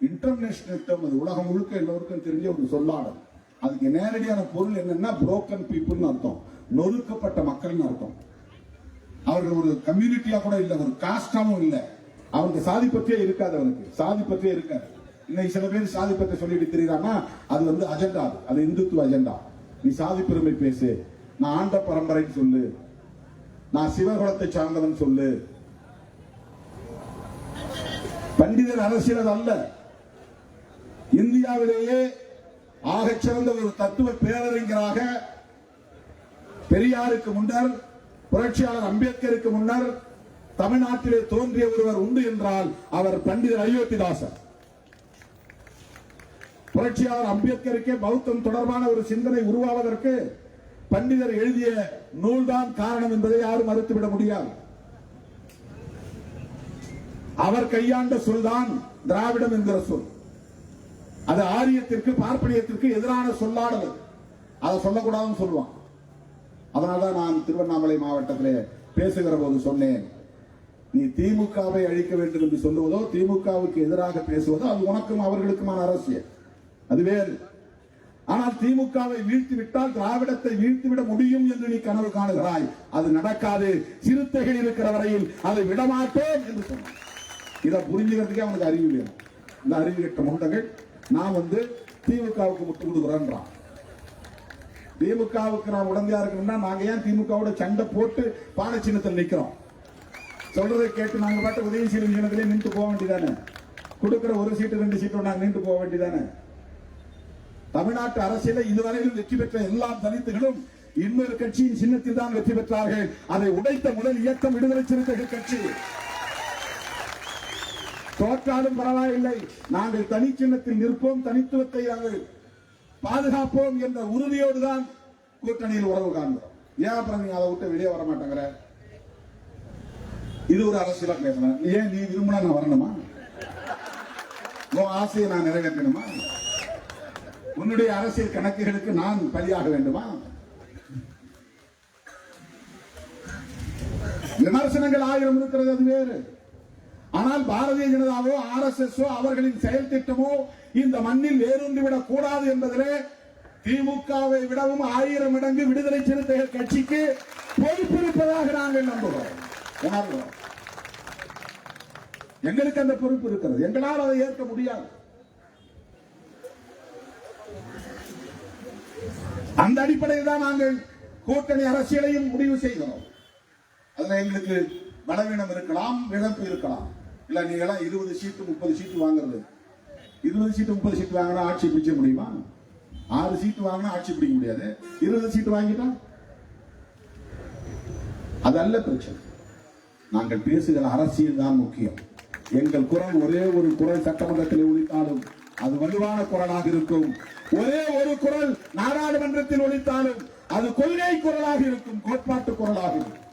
இன்டர்நேஷனல் டேர்ம். அது உலகம் முழுக்க எல்லோருக்கும் தெரிஞ்ச ஒரு சொல்லாடல். அதுக்கு நேரடியான பொருள் என்னன்னா புரோக்கன் பீப்புள்னு அர்த்தம், நொறுக்கப்பட்ட மக்கள்னு அர்த்தம். அவர்கள் ஒரு கம்யூனிட்டியா கூட இல்ல, ஒரு காஸ்டாவும் இல்ல. அவனுக்கு சாதி பற்றியே இருக்காது. அவனுக்கு சாதி பற்றியே இருக்காது. இன்னைக்கு சில பேர் சாதி பற்றி சொல்லிட்டு தெரியுறாங்கன்னா அது வந்து அஜெண்டா, அது இந்துத்துவ அஜெண்டா. நீ சாதி பெருமை பேசு, நான் ஆண்ட பரம்பரைன்னு சொல்லு, நான் சிவகுலத்தை சார்ந்தவன் சொல்லு. பண்டிதர் அரசியல் அல்ல. இந்தியாவிலேயே ஆகச் சிறந்த ஒரு தத்துவ பேரறிஞராக பெரியாருக்கு முன்னர் புரட்சியாளர் அம்பேத்கருக்கு முன்னர் தமிழ்நாட்டிலே தோன்றிய ஒருவர் உண்டு என்றால் அவர் பண்டிதர் அயோத்திதாசர். புரட்சியாளர் அம்பேத்கருக்கே பௌத்தம் தொடர்பான ஒரு சிந்தனை உருவாவதற்கு பண்டிதர் எழுதிய நூல்தான் காரணம் என்பதை யாரும் மறுத்துவிட முடியாது. அவர் கையாண்ட சொல்தான் திராவிடம் என்கிற சொல். அது ஆரியத்திற்கு பார்ப்பனியத்திற்கு எதிரான சொல்லானது. அதை சொல்லக்கூடாதுன்னு சொல்லுவான். அதனால்தான் நான் திருவண்ணாமலை மாவட்டத்திலே பேசுகிற போது சொன்னேன், நீ திமுகவை அழிக்க வேண்டும் என்று சொல்லுவதோ திமுகவுக்கு எதிராக பேசுவதோ அது உனக்கும் அவர்களுக்குமான அரசியல், அது வேறு. ஆனால் திமுகவை வீழ்த்தி விட்டால் திராவிடத்தை வீழ்த்திவிட முடியும் என்று நீ கனவு காணுகிறாய். அது நடக்காது. சிறுத்தைகள் இருக்கிற வரையில் அதை விடமாட்டோம் என்று சொன்னார். இதை புரிஞ்சுக்கிறதுக்கே அவனுக்கு அறிவு வேணும். இந்த அறிவு கட்ட முண்டங்கள் நான் திமுகவுக்கு முட்டு கொடுக்குறேன்றான். திமுகவுக்கு நான் உடந்தையா இருக்கணும்னா நாங்க ஏன் திமுகவோட சண்டை போட்டு பானை சின்னத்தில் நிக்கிறோம்? சொல்றதை கேட்டு நாங்க பாட்டு உதயசீலம் சின்னத்திலே நின்று போக வேண்டியதானே? கொடுக்கிற ஒரு சீட்டு 2 சீட்டு நாங்க நின்று போக வேண்டியதானே? தமிழ்நாட்டு அரசியல இதுவரையில் வெற்றி பெற்ற எல்லா தலித்துகளும் இன்னொரு கட்சியின் சின்னத்தில் தான் வெற்றி பெற்றார்கள். அதை உடைத்த முதல் இயக்கம் விடுதலை சிறுத்தைகள் கட்சி. தோற்றாலும் பரவாயில்லை, நாங்கள் தனி சின்னத்தில் நிற்போம், தனித்துவத்தை நாங்கள் பாதுகாப்போம் என்ற உறுதியோடு தான் கூட்டணியில் உறவு காண்கிறோம். ஏன் அப்புறம் நீ அதை விட்டு வெளியே வர மாட்டேங்கிற? இது ஒரு அரசியலா பேசணும். ஏன் நீ விரும்பினா நான் வரணுமா? உன் ஆசையை நான் நிறைவேற்றணுமா? உன்னுடைய அரசியல் கணக்குகளுக்கு நான் பலியாக வேண்டுமா? விமர்சனங்கள் 1000 இருக்கிறது, அது வேறு. ஆனால் பாரதிய ஜனதாவோ RSS அவர்களின் செயல் திட்டமோ இந்த மண்ணில் வேரூன்றிவிடக் கூடாது என்பதிலே திமுகவை விடவும் 1000 மடங்கு விடுதலை சிறுத்தைகள் கட்சிக்கு பொறுப்பு இருப்பதாக நாங்கள் நம்புகிறோம், உணர்கிறோம். எங்களுக்கு அந்த பொறுப்பு இருக்கிறது. எங்களால் அதை ஏற்க முடியாது. அந்த அடிப்படையில் தான் நாங்கள் கூட்டணி அரசியலையும் முடிவு செய்கிறோம். அதுல எங்களுக்கு பலவீனம் இருக்கலாம், இழப்பு இருக்கலாம். இல்ல நீங்க 20 சீட்டு 30 சீட்டு வாங்குறது, 20 சீட்டு 30 சீட்டு வாங்கினா ஆட்சி பிடிக்க முடியுமா? 6 சீட்டு வாங்கினா ஆட்சி பிடிக்க முடியாது. 20 சீட்டு வாங்கிட்டா அதல்ல பிரச்சனை. நாங்கள் பேசுகிற அரசியல் தான் முக்கியம். எங்கள் குரல் ஒரே ஒரு குரல் சட்டமன்றத்தில் ஒலித்தாலும் அது வலுவான குரலாக இருக்கும். ஒரே ஒரு குரல் நாடாளுமன்றத்தில் ஒலித்தாலும் அது கொள்கை குரலாக இருக்கும், கோட்பாட்டு குரலாக இருக்கும்.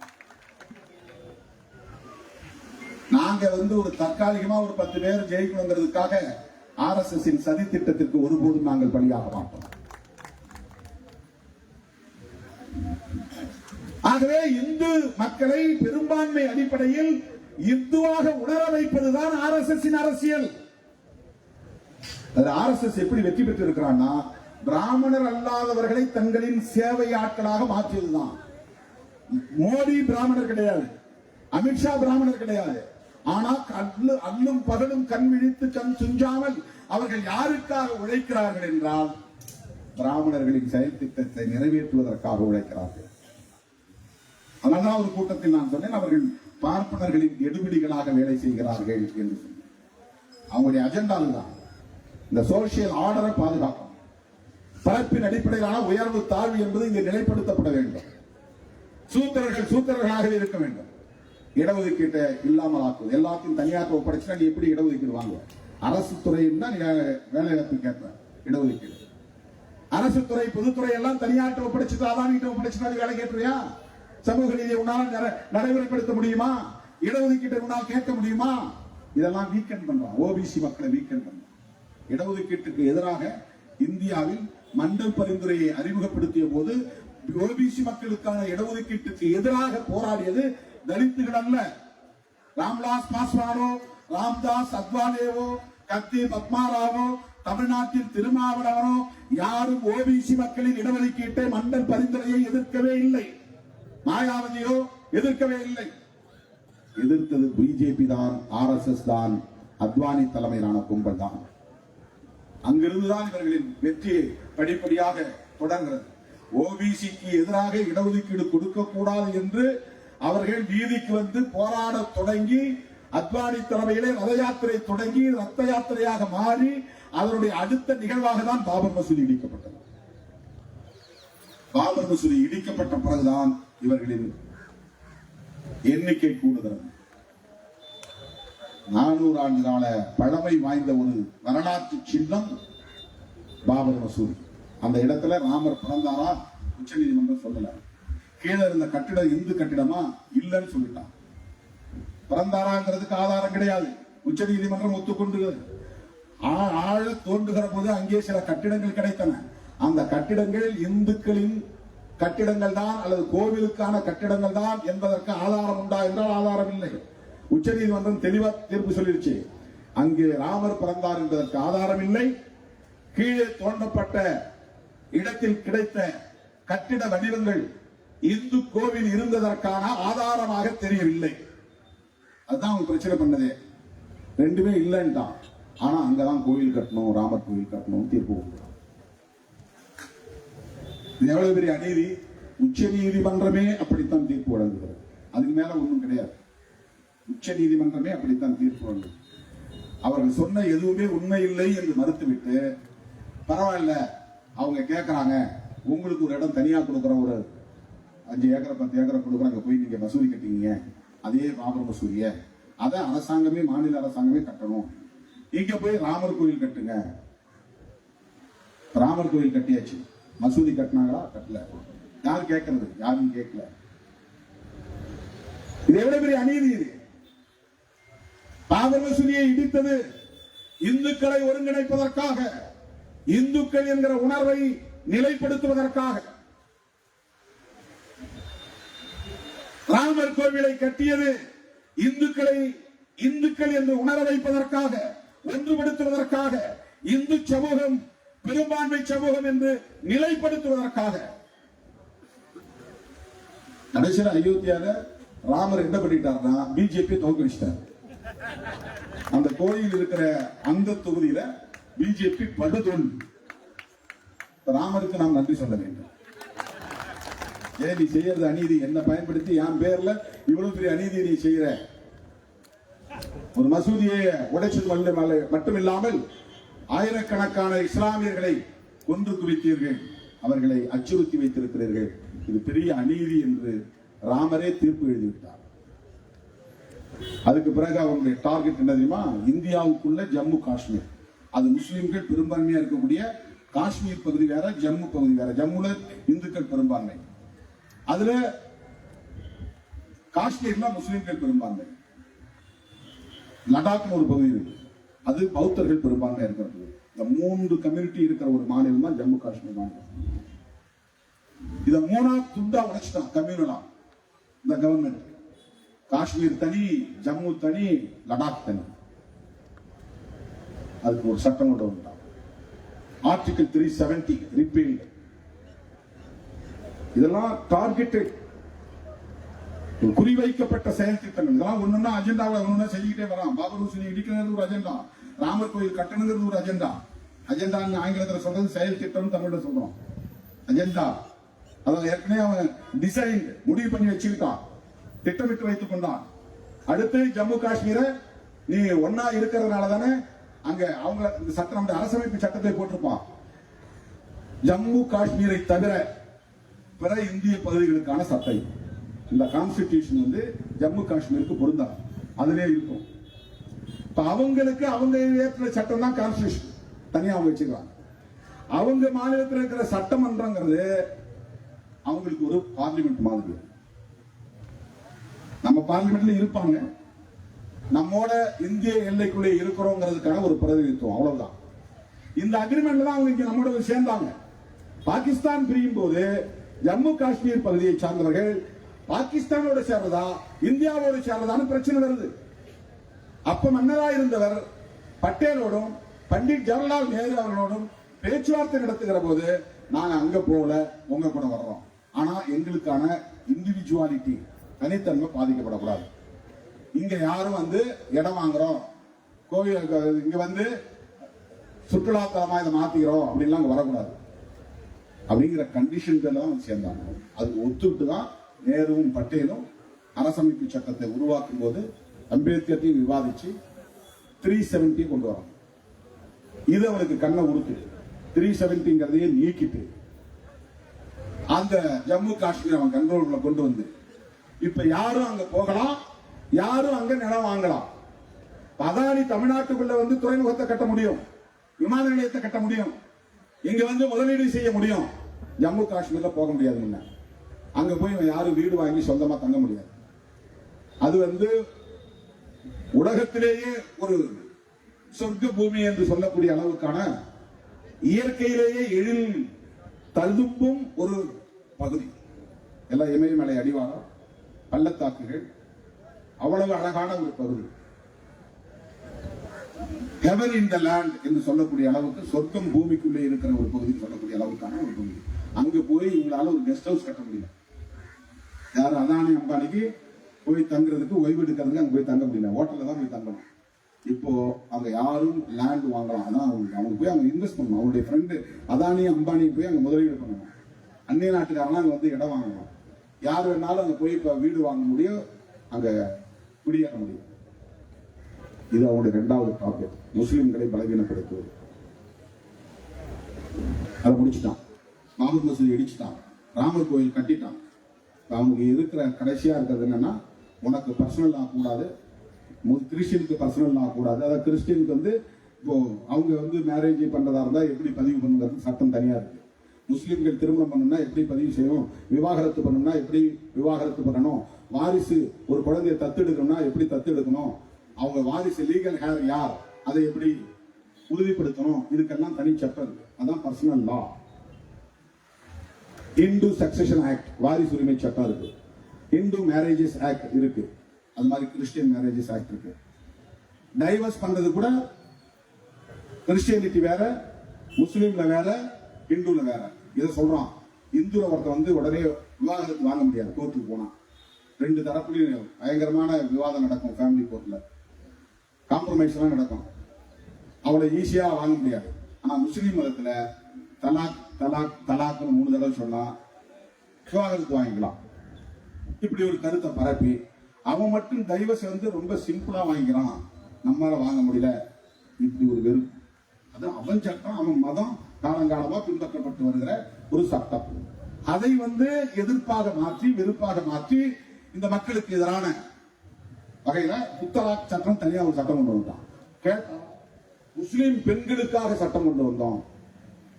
நாங்க ஒரு தற்காலிகமா ஒரு 10 பேர் ஜெயிக்கணுங்கிறதுக்காக RSS சதி திட்டத்திற்கு ஒருபோதும் நாங்கள் பலியாக மாட்டோம். ஆகவே இந்து மக்களை பெரும்பான்மை அடிப்படையில் இந்துவாக உணர வைப்பதுதான் RSS அரசியல். RSS எப்படி வெற்றி பெற்று இருக்கிறான்னா, பிராமணர் அல்லாதவர்களை தங்களின் சேவை ஆட்களாக மாற்றியதுதான். மோடி பிராமணர் கிடையாது, அமித்ஷா பிராமணர் கிடையாது. ஆனால் அல்லும் பகலும் கண் விழித்து கண் சுஞ்சாமல் அவர்கள் யாருக்காக உழைக்கிறார்கள் என்றால் பிராமணர்களின் செயல் திட்டத்தை நிறைவேற்றுவதற்காக உழைக்கிறார்கள். அதனால்தான் ஒரு கூட்டத்தில் நான் சொன்னேன், அவர்கள் பார்ப்பனர்களின் எடுபிடிகளாக வேலை செய்கிறார்கள் என்று சொன்னேன். அவங்களுடைய அஜெண்டா தான் இந்த சோசியல் ஆர்டரை பாதுகாக்கும். பரப்பின் அடிப்படையிலான உயர்வு தாழ்வு என்பது இங்கு நிலைப்படுத்தப்பட வேண்டும். சூத்திரர்கள் சூத்திரர்களாகவே இருக்க வேண்டும். இடஒதுக்கீட்டை இல்லாமல் ஆக்குவது, எல்லாத்தையும் தனியாக ஒப்படைச்சுனா நீ எப்படி இடஒதுக்கீடு வாங்குவ? அரசு துறையின் தான் வேலை வாய்ப்பு கேட்ப இடஒதுக்கீடு. அரசு துறை பொதுத்துறை எல்லாம் தனியாட்ட ஒப்படைச்சுட்டு அதானிட்ட ஒப்படைச்சுட்டா நீ வேலை கேட்டுறியா? சமூக நீதியை உன்னால் நடைமுறைப்படுத்த முடியுமா? இடஒதுக்கீட்டை உன்னால் கேட்க முடியுமா? இதெல்லாம் வீக்கெண்ட் பண்றான். ஓபிசி மக்களை வீக்கெண்ட் பண்றான். இடஒதுக்கீட்டுக்கு எதிராக இந்தியாவில் மண்டல் பரிந்துரையை அறிமுகப்படுத்திய போது ஓபிசி மக்களுக்கான இடஒதுக்கீட்டுக்கு எதிராக போராடியது தலித்துகள் அல்ல. ராம்விலாஸ் பாஸ்வானோ, ராம்தாஸ் அத்வாலேவோ, கத்தி பத்மாராவோ, தமிழ்நாட்டில் திருமாவளவனோ யாரும் ஓபிசி மக்களின் இடஒதுக்கீட்டை மண்டல் பரிந்துரையை எதிர்க்கவே இல்லை. மாயாவதியோ எதிர்க்கவே இல்லை. எதிர்த்தது பிஜேபி தான், RSS தான், அத்வானி தலைமையிலான கும்பல் தான். அங்கிருந்துதான் இவர்களின் வெற்றியை படிப்படியாக தொடர்கிறது. ஓபிசிக்கு எதிராக இடஒதுக்கீடு கொடுக்க கூடாது என்று அவர்கள் வீதிக்கு போராட தொடங்கி, அத்வானி தலைமையிலே ரத யாத்திரை தொடங்கி ரத்த யாத்திரையாக மாறி அதனுடைய அடுத்த நிகழ்வாக தான் பாபர் மசூதி இடிக்கப்பட்டது. பாபர் மசூதி இடிக்கப்பட்ட பிறகுதான் இவர்களின் எண்ணிக்கை கூடுகிறது. 400 ஆண்டு கால பழமை வாய்ந்த ஒரு வரலாற்று சின்னம் பாபர் மசூதி. அந்த இடத்துல ராமர் பிறந்தாரா உச்ச நீதிமன்றம் சொல்லல. கீழே இருந்த கட்டிடம் இந்து கட்டிடமா இல்லைன்னு சொல்லிட்டான். பிறந்தாராங்கிறதுக்கு ஆதாரம் கிடையாது. உச்ச நீதிமன்றம் ஒத்துக்கொண்டு ஆழ தோன்றுகிற போது அங்கே சில கட்டிடங்கள் கிடைத்தன. அந்த கட்டிடங்கள் இந்துக்களின் கட்டிடங்கள் தான் அல்லது கோவிலுக்கான கட்டிடங்கள் தான் என்பதற்கு ஆதாரம் உண்டா என்றால் ஆதாரம் இல்லை. உச்ச நீதிமன்றம் தெளிவா தீர்ப்பு சொல்லிருச்சு. அங்கே ராமர் பிறந்தார் என்பதற்கு ஆதாரம் இல்லை. கீழே தோண்டப்பட்ட இடத்தில் கிடைத்த கட்டிட வடிவங்கள் இந்து கோவில் இருந்ததற்கான ஆதாரமாக தெரியவில்லை. அதுதான் அவங்க பிரச்சனை பண்ணதே. ரெண்டுமே இல்லைன்ட்டான். ஆனா அங்கதான் கோவில் கட்டணும், ராமர் கோவில் கட்டணும் தீர்ப்பு. இது எவ்வளவு பெரிய அநீதி. உச்ச நீதிமன்றமே அப்படித்தான் தீர்ப்பு வழங்குகிறது. அதுக்கு மேல ஒண்ணும் கிடையாது. உச்ச நீதிமன்றமே அப்படித்தான் தீர்ப்பு வழங்கும். அவர்கள் சொன்ன எதுவுமே உண்மை இல்லை என்று மறுத்துவிட்டு, பரவாயில்ல அவங்க கேட்கறாங்க, உங்களுக்கு ஒரு இடம் தனியா கொடுக்குற, ஒரு 5 ஏக்கரை 10 ஏக்கரை கொடுக்குற, அங்க போய் நீங்க மசூதி கட்டிங்க, அதே பாபர் மசூதிய அதை அரசாங்கமே மாநில அரசாங்கமே கட்டணும். இங்க போய் ராமர் கோயில் கட்டுங்க. ராமர் கோயில் கட்டியாச்சு. மசூதி கட்டினாங்களா? கட்டல. யார் கேட்கறது? யாரும் கேட்கல. இது எவ்வளவு பெரிய அநீதி இது. பாபர் மசூதியை இடித்தது இந்துக்களை ஒருங்கிணைப்பதற்காக, இந்துக்கள் என்கிற உணர்வை நிலைப்படுத்துவதற்காக. ராமர் கோவிலை கட்டியது இந்துக்கள் என்று உணர வைப்பதற்காக, ஒன்றுபடுத்துவதற்காக, இந்து சமூகம் பெரும்பான்மை சமூகம் என்று நிலைப்படுத்துவதற்காக. கடைசியில் அயோத்தியால ராமர் என்ன பண்ணிட்டார்னா பிஜேபி தோற்கடிச்சிட்டார். அந்த கோயில் இருக்கிற அந்த தொகுதியில பிஜேபி படுதோல்வி. ராமருக்கு நாம் நன்றி சொல்ல வேண்டும். ஏன் நீ செய்யறது அநீதி? என்ன பயன்படுத்தி என் பேர்ல இவ்வளவு பெரிய அநீதி நீ செய்யற? ஒரு மசூதியை உடைச்சது மட்டும் இல்லாமல் ஆயிரக்கணக்கான இஸ்லாமியர்களை கொன்று குவித்தீர்கள், அவர்களை அச்சுறுத்தி வைத்திருக்கிறீர்கள். இது பெரிய அநீதி என்று ராமரே தீர்ப்பு எழுதிவிட்டார். அதுக்கு பிறகு அவருடைய டார்கெட் என்ன தெரியுமா? இந்தியாவுக்குள்ள ஜம்மு காஷ்மீர், அது முஸ்லிம்கள் பெரும்பான்மையா இருக்கக்கூடிய காஷ்மீர் பகுதி வேற, ஜம்மு பகுதி வேற. ஜம்முல இந்துக்கள் பெரும்பான்மை, அதுல காஷ்மீர்ல முஸ்லிம்கள் பெரும்பான்மை. லடாக் ஒரு பகுதி இருக்கு, அது பௌத்தர்கள் பெரும்பான்மையா இருக்கிறது. இந்த 3 கம்யூனிட்டி இருக்கிற ஒரு மாநிலம் தான் ஜம்மு காஷ்மீர் மாநிலம். இத 3ஆ துண்டா உடைச்சிட்டான் கம்யூனலா இந்த கவர்மெண்ட். காஷ்மீர் தனி, ஜம்மு தனி, லடாக் தனி. அதுக்கு ஒரு சட்டம் கொண்டு வந்தான். Article 370 repeal. இதெல்லாம் டார்கெட்டட், குறிவைக்கப்பட்ட செயல் திட்டங்கள். இதெல்லாம் ஒண்ணுன்னா அஜெண்டாவை ஒண்ணுன்னா செஞ்சுக்கிட்டே வரான். பாபர் மசூதி இடிக்கிறது ஒரு அஜெண்டா, ராமர் கோயில் கட்டணுங்கிறது ஒரு அஜெண்டா. அஜெண்டான்னு ஆங்கிலத்தில் சொல்றது செயல் திட்டம், தமிழ்ல சொல்றோம் அஜெண்டா. அதாவது ஏற்கனவே அவன் டிசைன் முடிவு பண்ணி வச்சுக்கிட்டான், திட்டமிட்டு வைத்துக் கொண்டான். அடுத்து ஜம்மு காஷ்மீரை நீ ஒன்னா இருக்கிறதுனால தானே அங்க அவங்க இந்த சட்டம், அரசமைப்பு சட்டத்தை போட்டிருப்பான். ஜம்மு காஷ்மீரை தவிர பிற இந்திய பகுதிகளுக்கான சட்டம், இந்த கான்ஸ்டிடியூஷன் வந்து ஜம்மு காஷ்மீருக்கு பொருந்தாது, அதுவே இருக்கும். இப்ப அவங்களுக்கு அவங்க ஏற்ற சட்டம் தான் கான்ஸ்டிடியூஷன், தனியா அவங்க வச்சுக்கலாம். அவங்க மாநிலத்தில் இருக்கிற சட்டமன்றங்கிறது அவங்களுக்கு ஒரு பார்லிமெண்ட் மாதிரி. நம்ம பார்லிமெண்ட்ல இருப்பாங்க, நம்மோட இந்திய எல்லைக்குள்ளே இருக்கிறோங்கிறதுக்கான ஒரு பிரதிநிதித்துவம், அவ்வளவுதான். இந்த அக்ரிமெண்ட்ல தான் அவங்க இங்க நம்மோட சேர்ந்தாங்க. பாகிஸ்தான் பிரியும் போது ஜம்மு காஷ்மீர் பகுதியை சார்ந்தவர்கள் பாகிஸ்தானோட சேர்றதா இந்தியாவோட சேர்றதான்னு பிரச்சனை வருது. அப்ப மன்னரா இருந்தவர் பட்டேலோடும் பண்டிட் ஜவஹர்லால் நேரு அவர்களோடும் பேச்சுவார்த்தை நடத்துகிற போது நாங்க அங்க போல உங்க கூட வர்றோம், ஆனா எங்களுக்கான இண்டிவிஜுவாலிட்டி, தனித்தன்மை பாதிக்கப்படக்கூடாது. இங்க யாரும் வந்து இடம் வாங்குறோம், கோவில் இங்க வந்து சுற்றுலாத்தலமா இதை மாத்திக்கிறோம் அப்படின்லாம் வரக்கூடாது அப்படிங்கிற கண்டிஷன்கள் தான் சேர்ந்தாங்க. அது ஒத்துட்டு தான் நேருவும் பட்டேலும் அரசமைப்பு சட்டத்தை உருவாக்கும் போது அம்பேத்கரையும் விவாதிச்சு 370 கொண்டு வராங்க. இது அவனுக்கு கண்ணை உறுத்து 370ங்கிறதையே நீக்கிட்டு அந்த ஜம்மு காஷ்மீர் அவன் கண்ட்ரோலுக்குள்ள கொண்டு வந்து இப்ப யாரும் அங்க போகலாம், யாரும் அங்க நிலம் வாங்கலாம். அதானி தமிழ்நாட்டுக்குள்ள வந்து துறைமுகத்தை கட்ட முடியும், விமான நிலையத்தை கட்ட முடியும், இங்க வந்து முதலீடு செய்ய முடியும். ஜம்மு காஷ்மீர்ல போக முடியாது. அங்க போய் யாரும் வீடு வாங்கி சொந்தமா தங்க முடியாது. அது வந்து உலகத்திலேயே ஒரு சொர்க்க பூமி என்று சொல்லக்கூடிய அளவுக்கான இயற்கையிலேயே எழில் தழும்பும் ஒரு பகுதி. எல்லாம் இமயமலை அடிவாரம், பள்ளத்தாக்குகள், அவ்வளவு அழகான ஒரு பகுதி. ஹெவன் இன் த லேண்ட் என்று சொல்லக்கூடிய அளவுக்கு சொர்க்கம் பூமிக்குள்ளே இருக்கிற ஒரு பகுதி சொல்லக்கூடிய அளவுக்கான ஒரு பகுதி. அங்க போய் இவங்களால ஒரு கெஸ்ட் ஹவுஸ் கட்ட முடியல. யாரும் அதானி அம்பானிக்கு போய் தங்குறதுக்கு, ஓய்வு எடுக்கிறதுக்கு அங்க போய் தங்க முடியல. ஹோட்டல்ல தான் போய் தங்கணும். இப்போ அங்க யாரும் லேண்ட் வாங்கலாம். அதான் அவங்க போய் அங்க இன்வெஸ்ட் பண்ணணும். அவங்களுடைய ஃப்ரெண்டு அதானி அம்பானி போய் அங்க முதலீடு பண்ணணும். அந்நிய நாட்டுக்காரங்க அங்க வந்து இடம் வாங்கணும். யார் வேணாலும் அங்க போய் இப்ப வீடு வாங்க முடியும், அங்க குடியேற முடியும். இது அவங்களுடைய இரண்டாவது டார்கெட், முஸ்லிம்களை பலவீனப்படுத்துவது. அதை முடிச்சுட்டான். பாபர் மசூதி இடிச்சுட்டான், ராமர் கோயில் கட்டிட்டான். அவங்களுக்கு இருக்கிற கடைசியா இருக்கிறது என்னன்னா, உனக்கு பர்சனல் ஆகக்கூடாது, கிறிஸ்டியனுக்கு பர்சனல் ஆகக்கூடாது. அதாவது கிறிஸ்டியனுக்கு வந்து இப்போ அவங்க வந்து மேரேஜ் பண்றதா இருந்தா எப்படி பதிவு பண்ணுங்கிறது சட்டம் தனியா இருக்கு. முஸ்லிம்கள் திருமணம் பண்ணணும்னா எப்படி பதிவு செய்யணும், விவாகரத்து பண்ணணும்னா எப்படி விவாகரத்து பண்ணணும், வாரிசு ஒரு குழந்தையை தத்தெடுக்கணும்னா எப்படி தத்தெடுக்கணும், அவங்க வாரிசு லீகல் ஹேர் யார் அதை எப்படி உறுதிப்படுத்தணும், இதுக்கெல்லாம் தனி சட்டம் இருக்கு. அதான் பர்சனல் லா. இந்து சக்சஷன் ஆக்ட், வாரிசு உரிமை சட்டம் இருக்கு. இந்து மேரேஜஸ் ஆக்ட் இருக்கு. அது மாதிரி கிறிஸ்டியன் மேரேஜஸ் ஆக்ட் இருக்கு. டைவர்ஸ் பண்றது கூட கிறிஸ்டியானிட்டி வேற, முஸ்லீம்ல வேற, இந்துல வேற. இதை சொல்றான். இந்துல ஒருத்தர் வந்து உடனே விவாகரத்து வாங்க முடியாது. கோர்ட்டுக்கு போனா ரெண்டு தரப்புலையும் பயங்கரமான விவாதம் நடக்கும். ஃபேமிலி கோர்ட்ல காம்ப்ரமைஸ் எல்லாம் நடக்கும். அவளை ஈஸியா வாங்க முடியாது. ஆனா முஸ்லீம் மதத்துல தலாக் தலாக் தலாக்னு 3 தடவை சொன்னா விவாகரத்து வாங்கிக்கலாம். இப்படி ஒரு கருத்தை பரப்பி அவன் மட்டும் டைவர்ஸ் வந்து ரொம்ப சிம்பிளா வாங்கிக்கிறான், நம்மளால வாங்க முடியல. இப்படி ஒரு வெறுப்பு. அது அவன் சட்டம், அவன் மதம் காலங்காலமா பின்பற்றப்பட்டு வருகிற ஒரு சட்டம். அதை வந்து எதிர்ப்பாக மாற்றி, வெறுப்பாக மாற்றி இந்த மக்களுக்கு எதிரான வகையில முத்தலாக் சட்டம் தனியா ஒரு சட்டம் கொண்டு வந்தான். கேட்டா முஸ்லீம் பெண்களுக்காக சட்டம் கொண்டு வந்தோம்.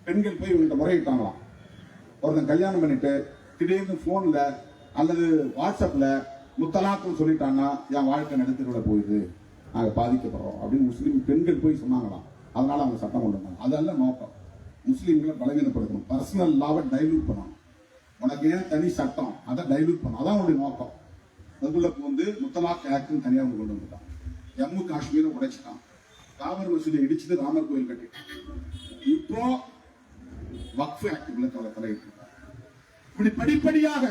பெண்கள் போய் இவங்கள்ட்ட முறையிட்டாங்களாம். ஒருத்தன் கல்யாணம் பண்ணிட்டு திடீர்னு போன்ல அல்லது வாட்ஸ்அப்ல முத்தலாக்னு சொல்லிட்டாங்கன்னா என் வாழ்க்கை நடத்திவிட போகுது, நாங்க பாதிக்கப்படுறோம் அப்படின்னு முஸ்லீம் பெண்கள் போய் சொன்னாங்களாம். அதனால அவங்க சட்டம் கொண்டு வந்தாங்க. அதெல்லாம் நோக்கம் முஸ்லீம்களை பலவீனப்படுத்தணும், பர்சனல் லாவை டைல்யூட் பண்ணணும். உனக்கு ஏன் தனி சட்டம், அதை டைல்யூட் பண்ணணும். அதான் அவங்களுடைய நோக்கம். அதுக்குள்ள வந்து முத்தலாக் ஆக்ட் தனியாக கொண்டு வந்துட்டான். ஜம்மு காஷ்மீரை உடைச்சிட்டான். பாபர் மசூதி இடிச்சுட்டு ராமர் கோயில் கட்டிட்டான். இப்போ வக்ஃப் ஆக்டுக்குள்ள தலையிட்டு இப்படி படிப்படியாக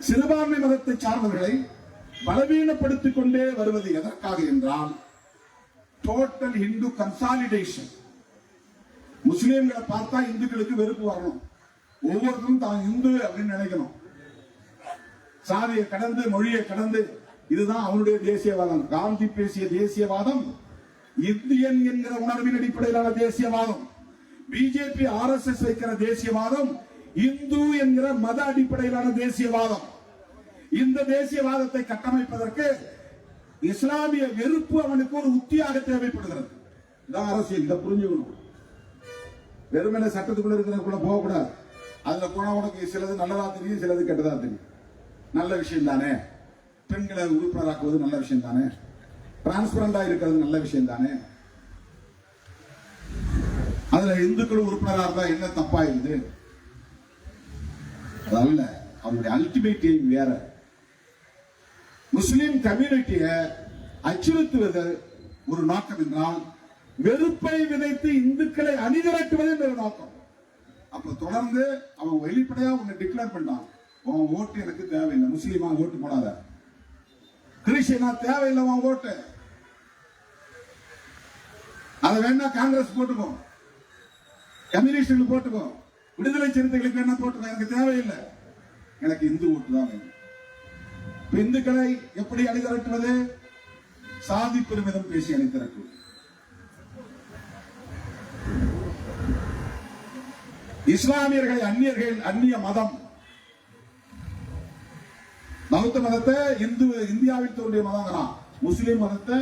சிறுபான்மை மதத்தை சார்ந்தவர்களை பலவீனப்படுத்திக் கொண்டே வருவது எதற்காக என்றால் டோட்டல் இந்து கன்சாலிடேஷன். முஸ்லிம்களை பார்த்தா இந்துக்களுக்கு வெறுப்பு வரணும். ஒவ்வொருத்தரும் தான் இந்து அப்படின்னு நினைக்கணும். சாதியை கடந்து, மொழியை கடந்து, இதுதான் அவனுடைய தேசியவாதம். காந்தி பேசிய தேசியவாதம் இந்தியன் என்கிற உணர்வின் அடிப்படையிலான தேசியவாதம். பிஜேபி RSS வைக்கிற தேசியவாதம் இந்து என்கிற மத அடிப்படையிலான தேசியவாதம். இந்த தேசியவாதத்தை கட்டமைப்பதற்கு இஸ்லாமிய வெறுப்பு அவனுக்கு ஒரு உத்தியாக தேவைப்படுகிறது. இதான் அரசியல். இதை புரிஞ்சுக்கணும். வெறுமனே சட்டத்துக்குள்ள இருக்கிறதுக்குள்ள போகக்கூடாது. அதுல போனா உனக்கு சிலது நல்லதா தெரியும், சிலது கெட்டதா தெரியும். நல்ல விஷயம் தானே, பெண்களை உறுப்பினராக்குவது நல்ல விஷயம் தானே, டிரான்ஸ்பரண்டா இருக்கிறது நல்ல விஷயம் தானே, அதுல இந்துக்கள் உறுப்பினராக இருந்தா என்ன தப்பா இருக்குது? அதல்ல, அவங்களுடைய அல்டிமேட் எய்ம் வேற. முஸ்லிம் கம்யூனிட்டியை அச்சுறுத்துவது ஒரு நோக்கம் என்றால் வெறுப்பை விதைத்து இந்துக்களை அணிதிரட்டுவது என்ற நோக்கம். அப்ப தொடர்ந்து அவன் வெளிப்படையா ஒன்னு டிக்ளேர் பண்ணான், உன் ஓட்டு எனக்கு தேவையில்லை, முஸ்லீமா ஓட்டு போடாத, கிறிஸ்டியனா தேவையில்லை உன் ஓட்டு, அதை வேணா காங்கிரஸ் போட்டுக்கோ, கம்யூனிஸ்டுகள் போட்டுக்கோ, விடுதலை சிறுத்தைகளுக்கு வேணா போட்டுக்கோ, எனக்கு தேவையில்லை, எனக்கு இந்து ஓட்டு தான் வேணும். இந்துக்களை எப்படி அணிதிரட்டுவது? சாதி பெருமிதம் பேசி அணிதிரட்டுவது. இஸ்லாமியர்களை அந்நிய மதம் பௌத்த மதத்தை இந்தியாவில் தோன்றிய மதங்கிறான், முஸ்லிம் மதத்தை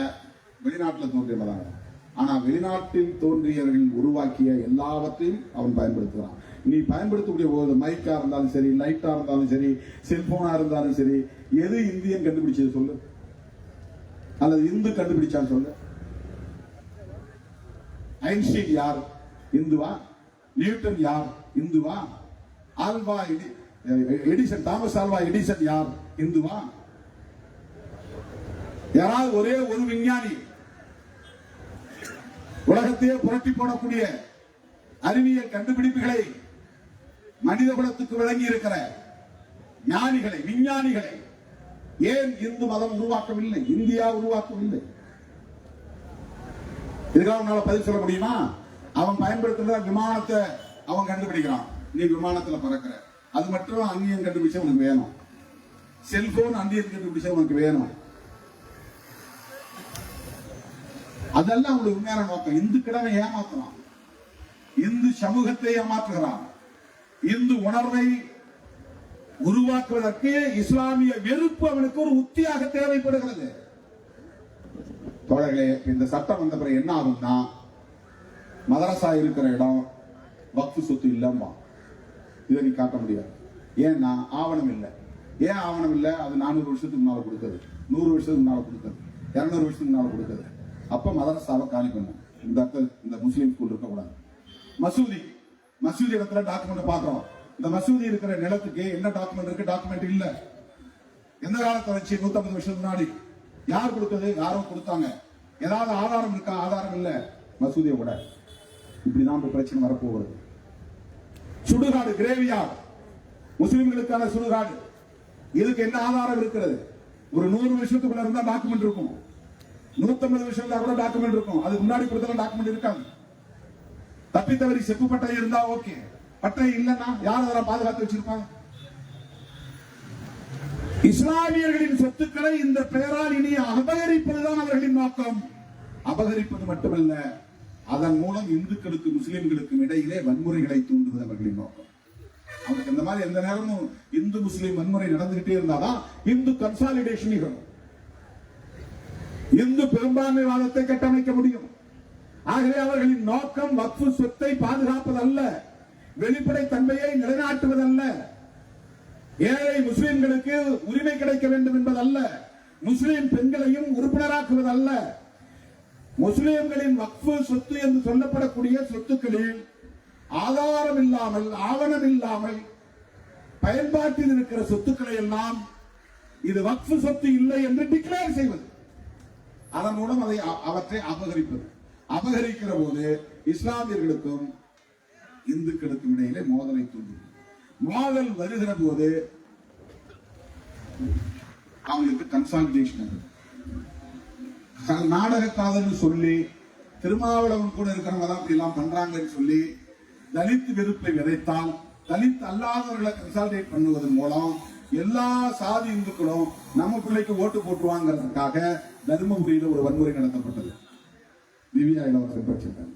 வெளிநாட்டில் தோன்றிய மதங்கிறான். ஆனா வெளிநாட்டில் தோன்றியவர்கள் உருவாக்கிய எல்லாவற்றையும் அவன் பயன்படுத்துகிறான். நீ பயன்படுத்தக்கூடிய போது மைக்கா இருந்தாலும் சரி, லைட்டா இருந்தாலும் சரி, செல்போனா இருந்தாலும் சரி, எது இந்தியன் கண்டுபிடிச்சது சொல்லு, அல்லது இந்து கண்டுபிடிச்சான்னு சொல்லு. ஐன்ஸ்டீன் யார்? இந்துவா? நியூட்டன் யார்? இந்துவா? Alva Edison, Thomas Alva Edison யார்? இந்துவா? யாராவது ஒரே ஒரு விஞ்ஞானி உலகத்தையே புரட்டி போடக்கூடிய அறிவியல் கண்டுபிடிப்புகளை மனித குலத்துக்கு வழங்கி இருக்கிற ஞானிகளை, விஞ்ஞானிகளை ஏன் இந்து மதம் உருவாக்கவில்லை, இந்தியா உருவாக்கவில்லை? இதுக்காக உன்னால பதில் சொல்ல முடியுமா? அவன் பயன்படுத்துற விமானத்தை அவன் கண்டுபிடிக்கிறான், நீ விமானத்துல பறக்கிற. அது மட்டும் அந்நியன் கண்டுபிடிச்ச உனக்கு வேணும். செல்போன் அந்நியன் கண்டுபிடிச்ச உனக்கு வேணும். அதெல்லாம் அவங்களுடைய உண்மையான நோக்கம். இந்து கிழமை ஏமாத்துறான், இந்து சமூகத்தை ஏமாற்றுகிறான். இந்து உணர்வை உருவாக்குவதற்கு இஸ்லாமிய வெறுப்பு அவனுக்கு ஒரு உத்தியாக தேவைப்படுகிறது. தோழர்களே, இந்த சட்டம் வந்த பிறகு என்ன ஆகும்னா, மதரசா இருக்கிற இடம் வக்ஃப் சொத்து இல்லம்மா, இதை நீ காட்ட முடியாது. ஏன்னா ஆவணம் இல்லை. ஏன் ஆவணம் இல்லை? அது 400 வருஷத்துக்கு முன்னால கொடுத்தது, 100 வருஷத்துக்கு முன்னால கொடுத்தது, 200 வருஷத்துக்கு முன்னால கொடுத்தது. அப்ப மதரசாவை காலி பண்ணும். இந்த முஸ்லீம் ஸ்கூல் இருக்கக்கூடாது. மசூதி இடத்துல டாக்குமெண்ட் பாக்குறோம். இந்த மசூதி இருக்கிற நிலத்துக்கு என்ன டாக்குமெண்ட் இருக்கு? டாக்குமெண்ட் இல்ல. எந்த காலத்தை வச்சு? 150 வருஷத்துக்கு முன்னாடி. யார் கொடுத்தது? யாரோ கொடுத்தாங்க. ஏதாவது ஆதாரம் இருக்கா? ஆதாரம் இல்ல. மசூதியை கூட இப்படிதான் பிரச்சனை வரப்போகிறது. சுடுகாடு, கிரேவியார்டு, முஸ்லிம்களுக்கான சுடுகாடு, இதுக்கு என்ன ஆதாரம் இருக்கிறது? ஒரு 100 வருஷத்துக்குள்ள இருந்தா டாக்குமெண்ட் இருக்கும், 150 வருஷம் கூட டாக்குமெண்ட் இருக்கும். அதுக்கு முன்னாடி கொடுத்தா டாக்குமெண்ட் இருக்காது. தப்பி தவறி செப்பு பட்டை இருந்தா ஓகே, பட்டை இல்லைன்னா யார் அதெல்லாம் பாதுகாத்து வச்சிருப்பாங்க? இஸ்லாமியர்களின் சொத்துக்களை இந்த பெயரால் இனி அபகரிப்பதுதான் அவர்களின் நோக்கம். அபகரிப்பது மட்டுமல்ல, அதன் மூலம் இந்துக்களுக்கு முஸ்லிம்களுக்கும் இடையிலே வன்முறைகளை தூண்டுவது அவர்களின் நோக்கம். அவருக்கு இந்த மாதிரி எந்த நேரமும் இந்து முஸ்லிம் வன்முறை நடந்துகிட்டே இருந்தாதான் இந்து கன்சாலிடேஷன் நிகழும், இந்து பெரும்பான்மைவாதத்தை கட்டமைக்க முடியும். ஆகவே அவர்களின் நோக்கம் வக்ஃப் சொத்தை பாதுகாப்பதல்ல, வெளிப்படை தன்மையை நிலைநாட்டுவதல்ல, ஏழை முஸ்லிம்களுக்கு உரிமை கிடைக்க வேண்டும் என்பதல்ல, முஸ்லிம் பெண்களையும் உறுப்பினராக்குவதல்ல. முஸ்லிம்களின் வக்ஃப் சொத்து என்று சொல்லப்படக்கூடிய சொத்துக்களில் ஆதாரம் இல்லாமல், ஆவணம் இல்லாமல் பயன்பாட்டில் இருக்கிற சொத்துக்களை எல்லாம் இது வக்ஃப் சொத்து இல்லை என்று டிக்ளேர் செய்வது, அதன் மூலம் அவற்றை அபகரிப்பது. அபகரிக்கிற போது இஸ்லாமியர்களுக்கும் இந்துக்களுக்கும் இடையிலே மோதலை தூண்டும். மோதல் வருகிற போது அவங்களுக்கு கன்சாலிடேஷன். நாடக காதல் சொல்லி திருமாவளவன் கூட இருக்கிறவங்க தான் இப்படி எல்லாம் பண்றாங்கன்னு சொல்லி தலித் வெறுப்பை விதைத்தால், தலித் அல்லாதவர்களை கன்சாலிடேட் பண்ணுவதன் மூலம் எல்லா சாதி இந்துக்களும் நம்ம பிள்ளைக்கு ஓட்டு போட்டுவாங்கிறதுக்காக தருமபுரியில ஒரு வன்முறை நடத்தப்பட்டது. திவ்யா இளவரசர் பிரச்சனை.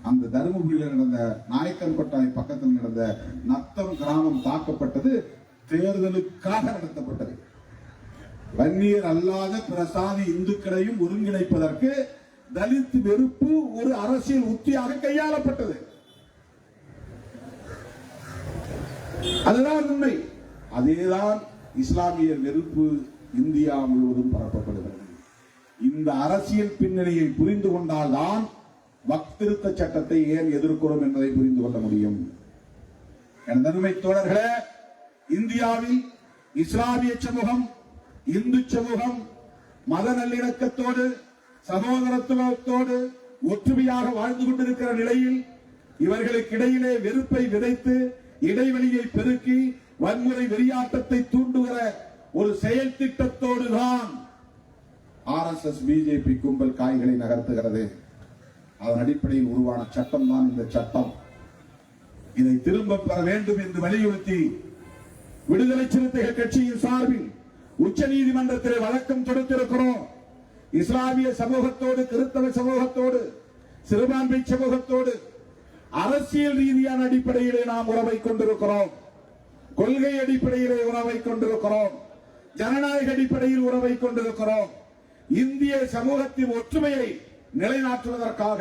அந்த தருமபுரியில நடந்த நாயக்கன்பட்டாய் பக்கத்தில் நடந்த நத்தம் கிராமம் தாக்கப்பட்டது தேர்தலுக்காக நடத்தப்பட்டது. வன்னியர் அல்லாத பிற சாதி இந்துக்களையும் ஒருங்கிணைப்பதற்கு தலித் வெறுப்பு ஒரு அரசியல் உத்தியாக கையாளப்பட்டது. அதுதான் உண்மை. அதேதான் இஸ்லாமிய வெறுப்பு இந்தியா முழுவதும் பரப்பப்படுகிறது. இந்த அரசியல் பின்னணியை புரிந்து கொண்டால்தான் வக்ஃப் திருத்த சட்டத்தை ஏன் எதிர்க்கிறோம் என்பதை புரிந்து கொள்ள முடியும். எனதருமை தோழர்களே, இந்தியாவில் இஸ்லாமிய சமூகம், இந்து சமூகம் மத நல்லிணக்கத்தோடு சகோதரத்துவத்தோடு ஒற்றுமையாக வாழ்ந்து கொண்டிருக்கிற நிலையில் இவர்களுக்கு இடையிலே வெறுப்பை விதைத்து இடைவெளியை பெருக்கி வன்முறை வெறியாட்டத்தை தூண்டுகிற ஒரு செயல் திட்டத்தோடு தான் RSS பிஜேபி கும்பல் காய்களை நகர்த்துகிறது. அதன் அடிப்படையில் உருவான சட்டம் தான் இந்த சட்டம். இதை திரும்ப பெற வேண்டும் என்று வலியுறுத்தி விடுதலை சிறுத்தைகள் கட்சியின் சார்பில் உச்ச நீதிமன்றத்தில் வழக்கம் தொடுத்திருக்கிறோம். இஸ்லாமிய சமூகத்தோடு, கிறிஸ்தவ சமூகத்தோடு, சிறுபான்மை சமூகத்தோடு அரசியல் ரீதியான அடிப்படையிலே நாம் உறவை கொண்டிருக்கிறோம், கொள்கை அடிப்படையிலே உறவை கொண்டிருக்கிறோம். ஜனநாயக அடிப்படையில் உறவை கொண்டிருக்கிறோம். இந்திய சமூகத்தின் ஒற்றுமையை நிலைநாட்டுவதற்காக,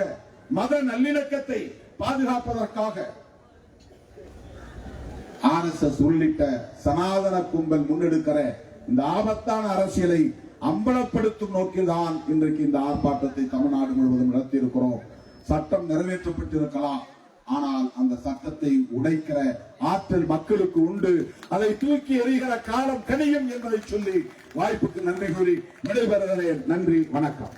மத நல்லிணக்கத்தை பாதுகாப்பதற்காக RSS உள்ளிட்ட சனாதன கும்பல் முன்னெடுக்கிற இந்த ஆபத்தான அரசியலை அம்பலப்படுத்தும் நோக்கில்தான் இன்றைக்கு இந்த ஆர்ப்பாட்டத்தை தமிழ்நாடு முழுவதும் நடத்தியிருக்கிறோம். சட்டம் நிறைவேற்றப்பட்டிருக்கலாம், ஆனால் அந்த சட்டத்தை உடைக்கிற ஆற்றல் மக்களுக்கு உண்டு. அதை தூக்கி எறிகிற காலம் கனியும் என்பதை சொல்லி வாய்ப்புக்கு நன்றி கூறி விடைபெறுகிறேன். நன்றி, வணக்கம்.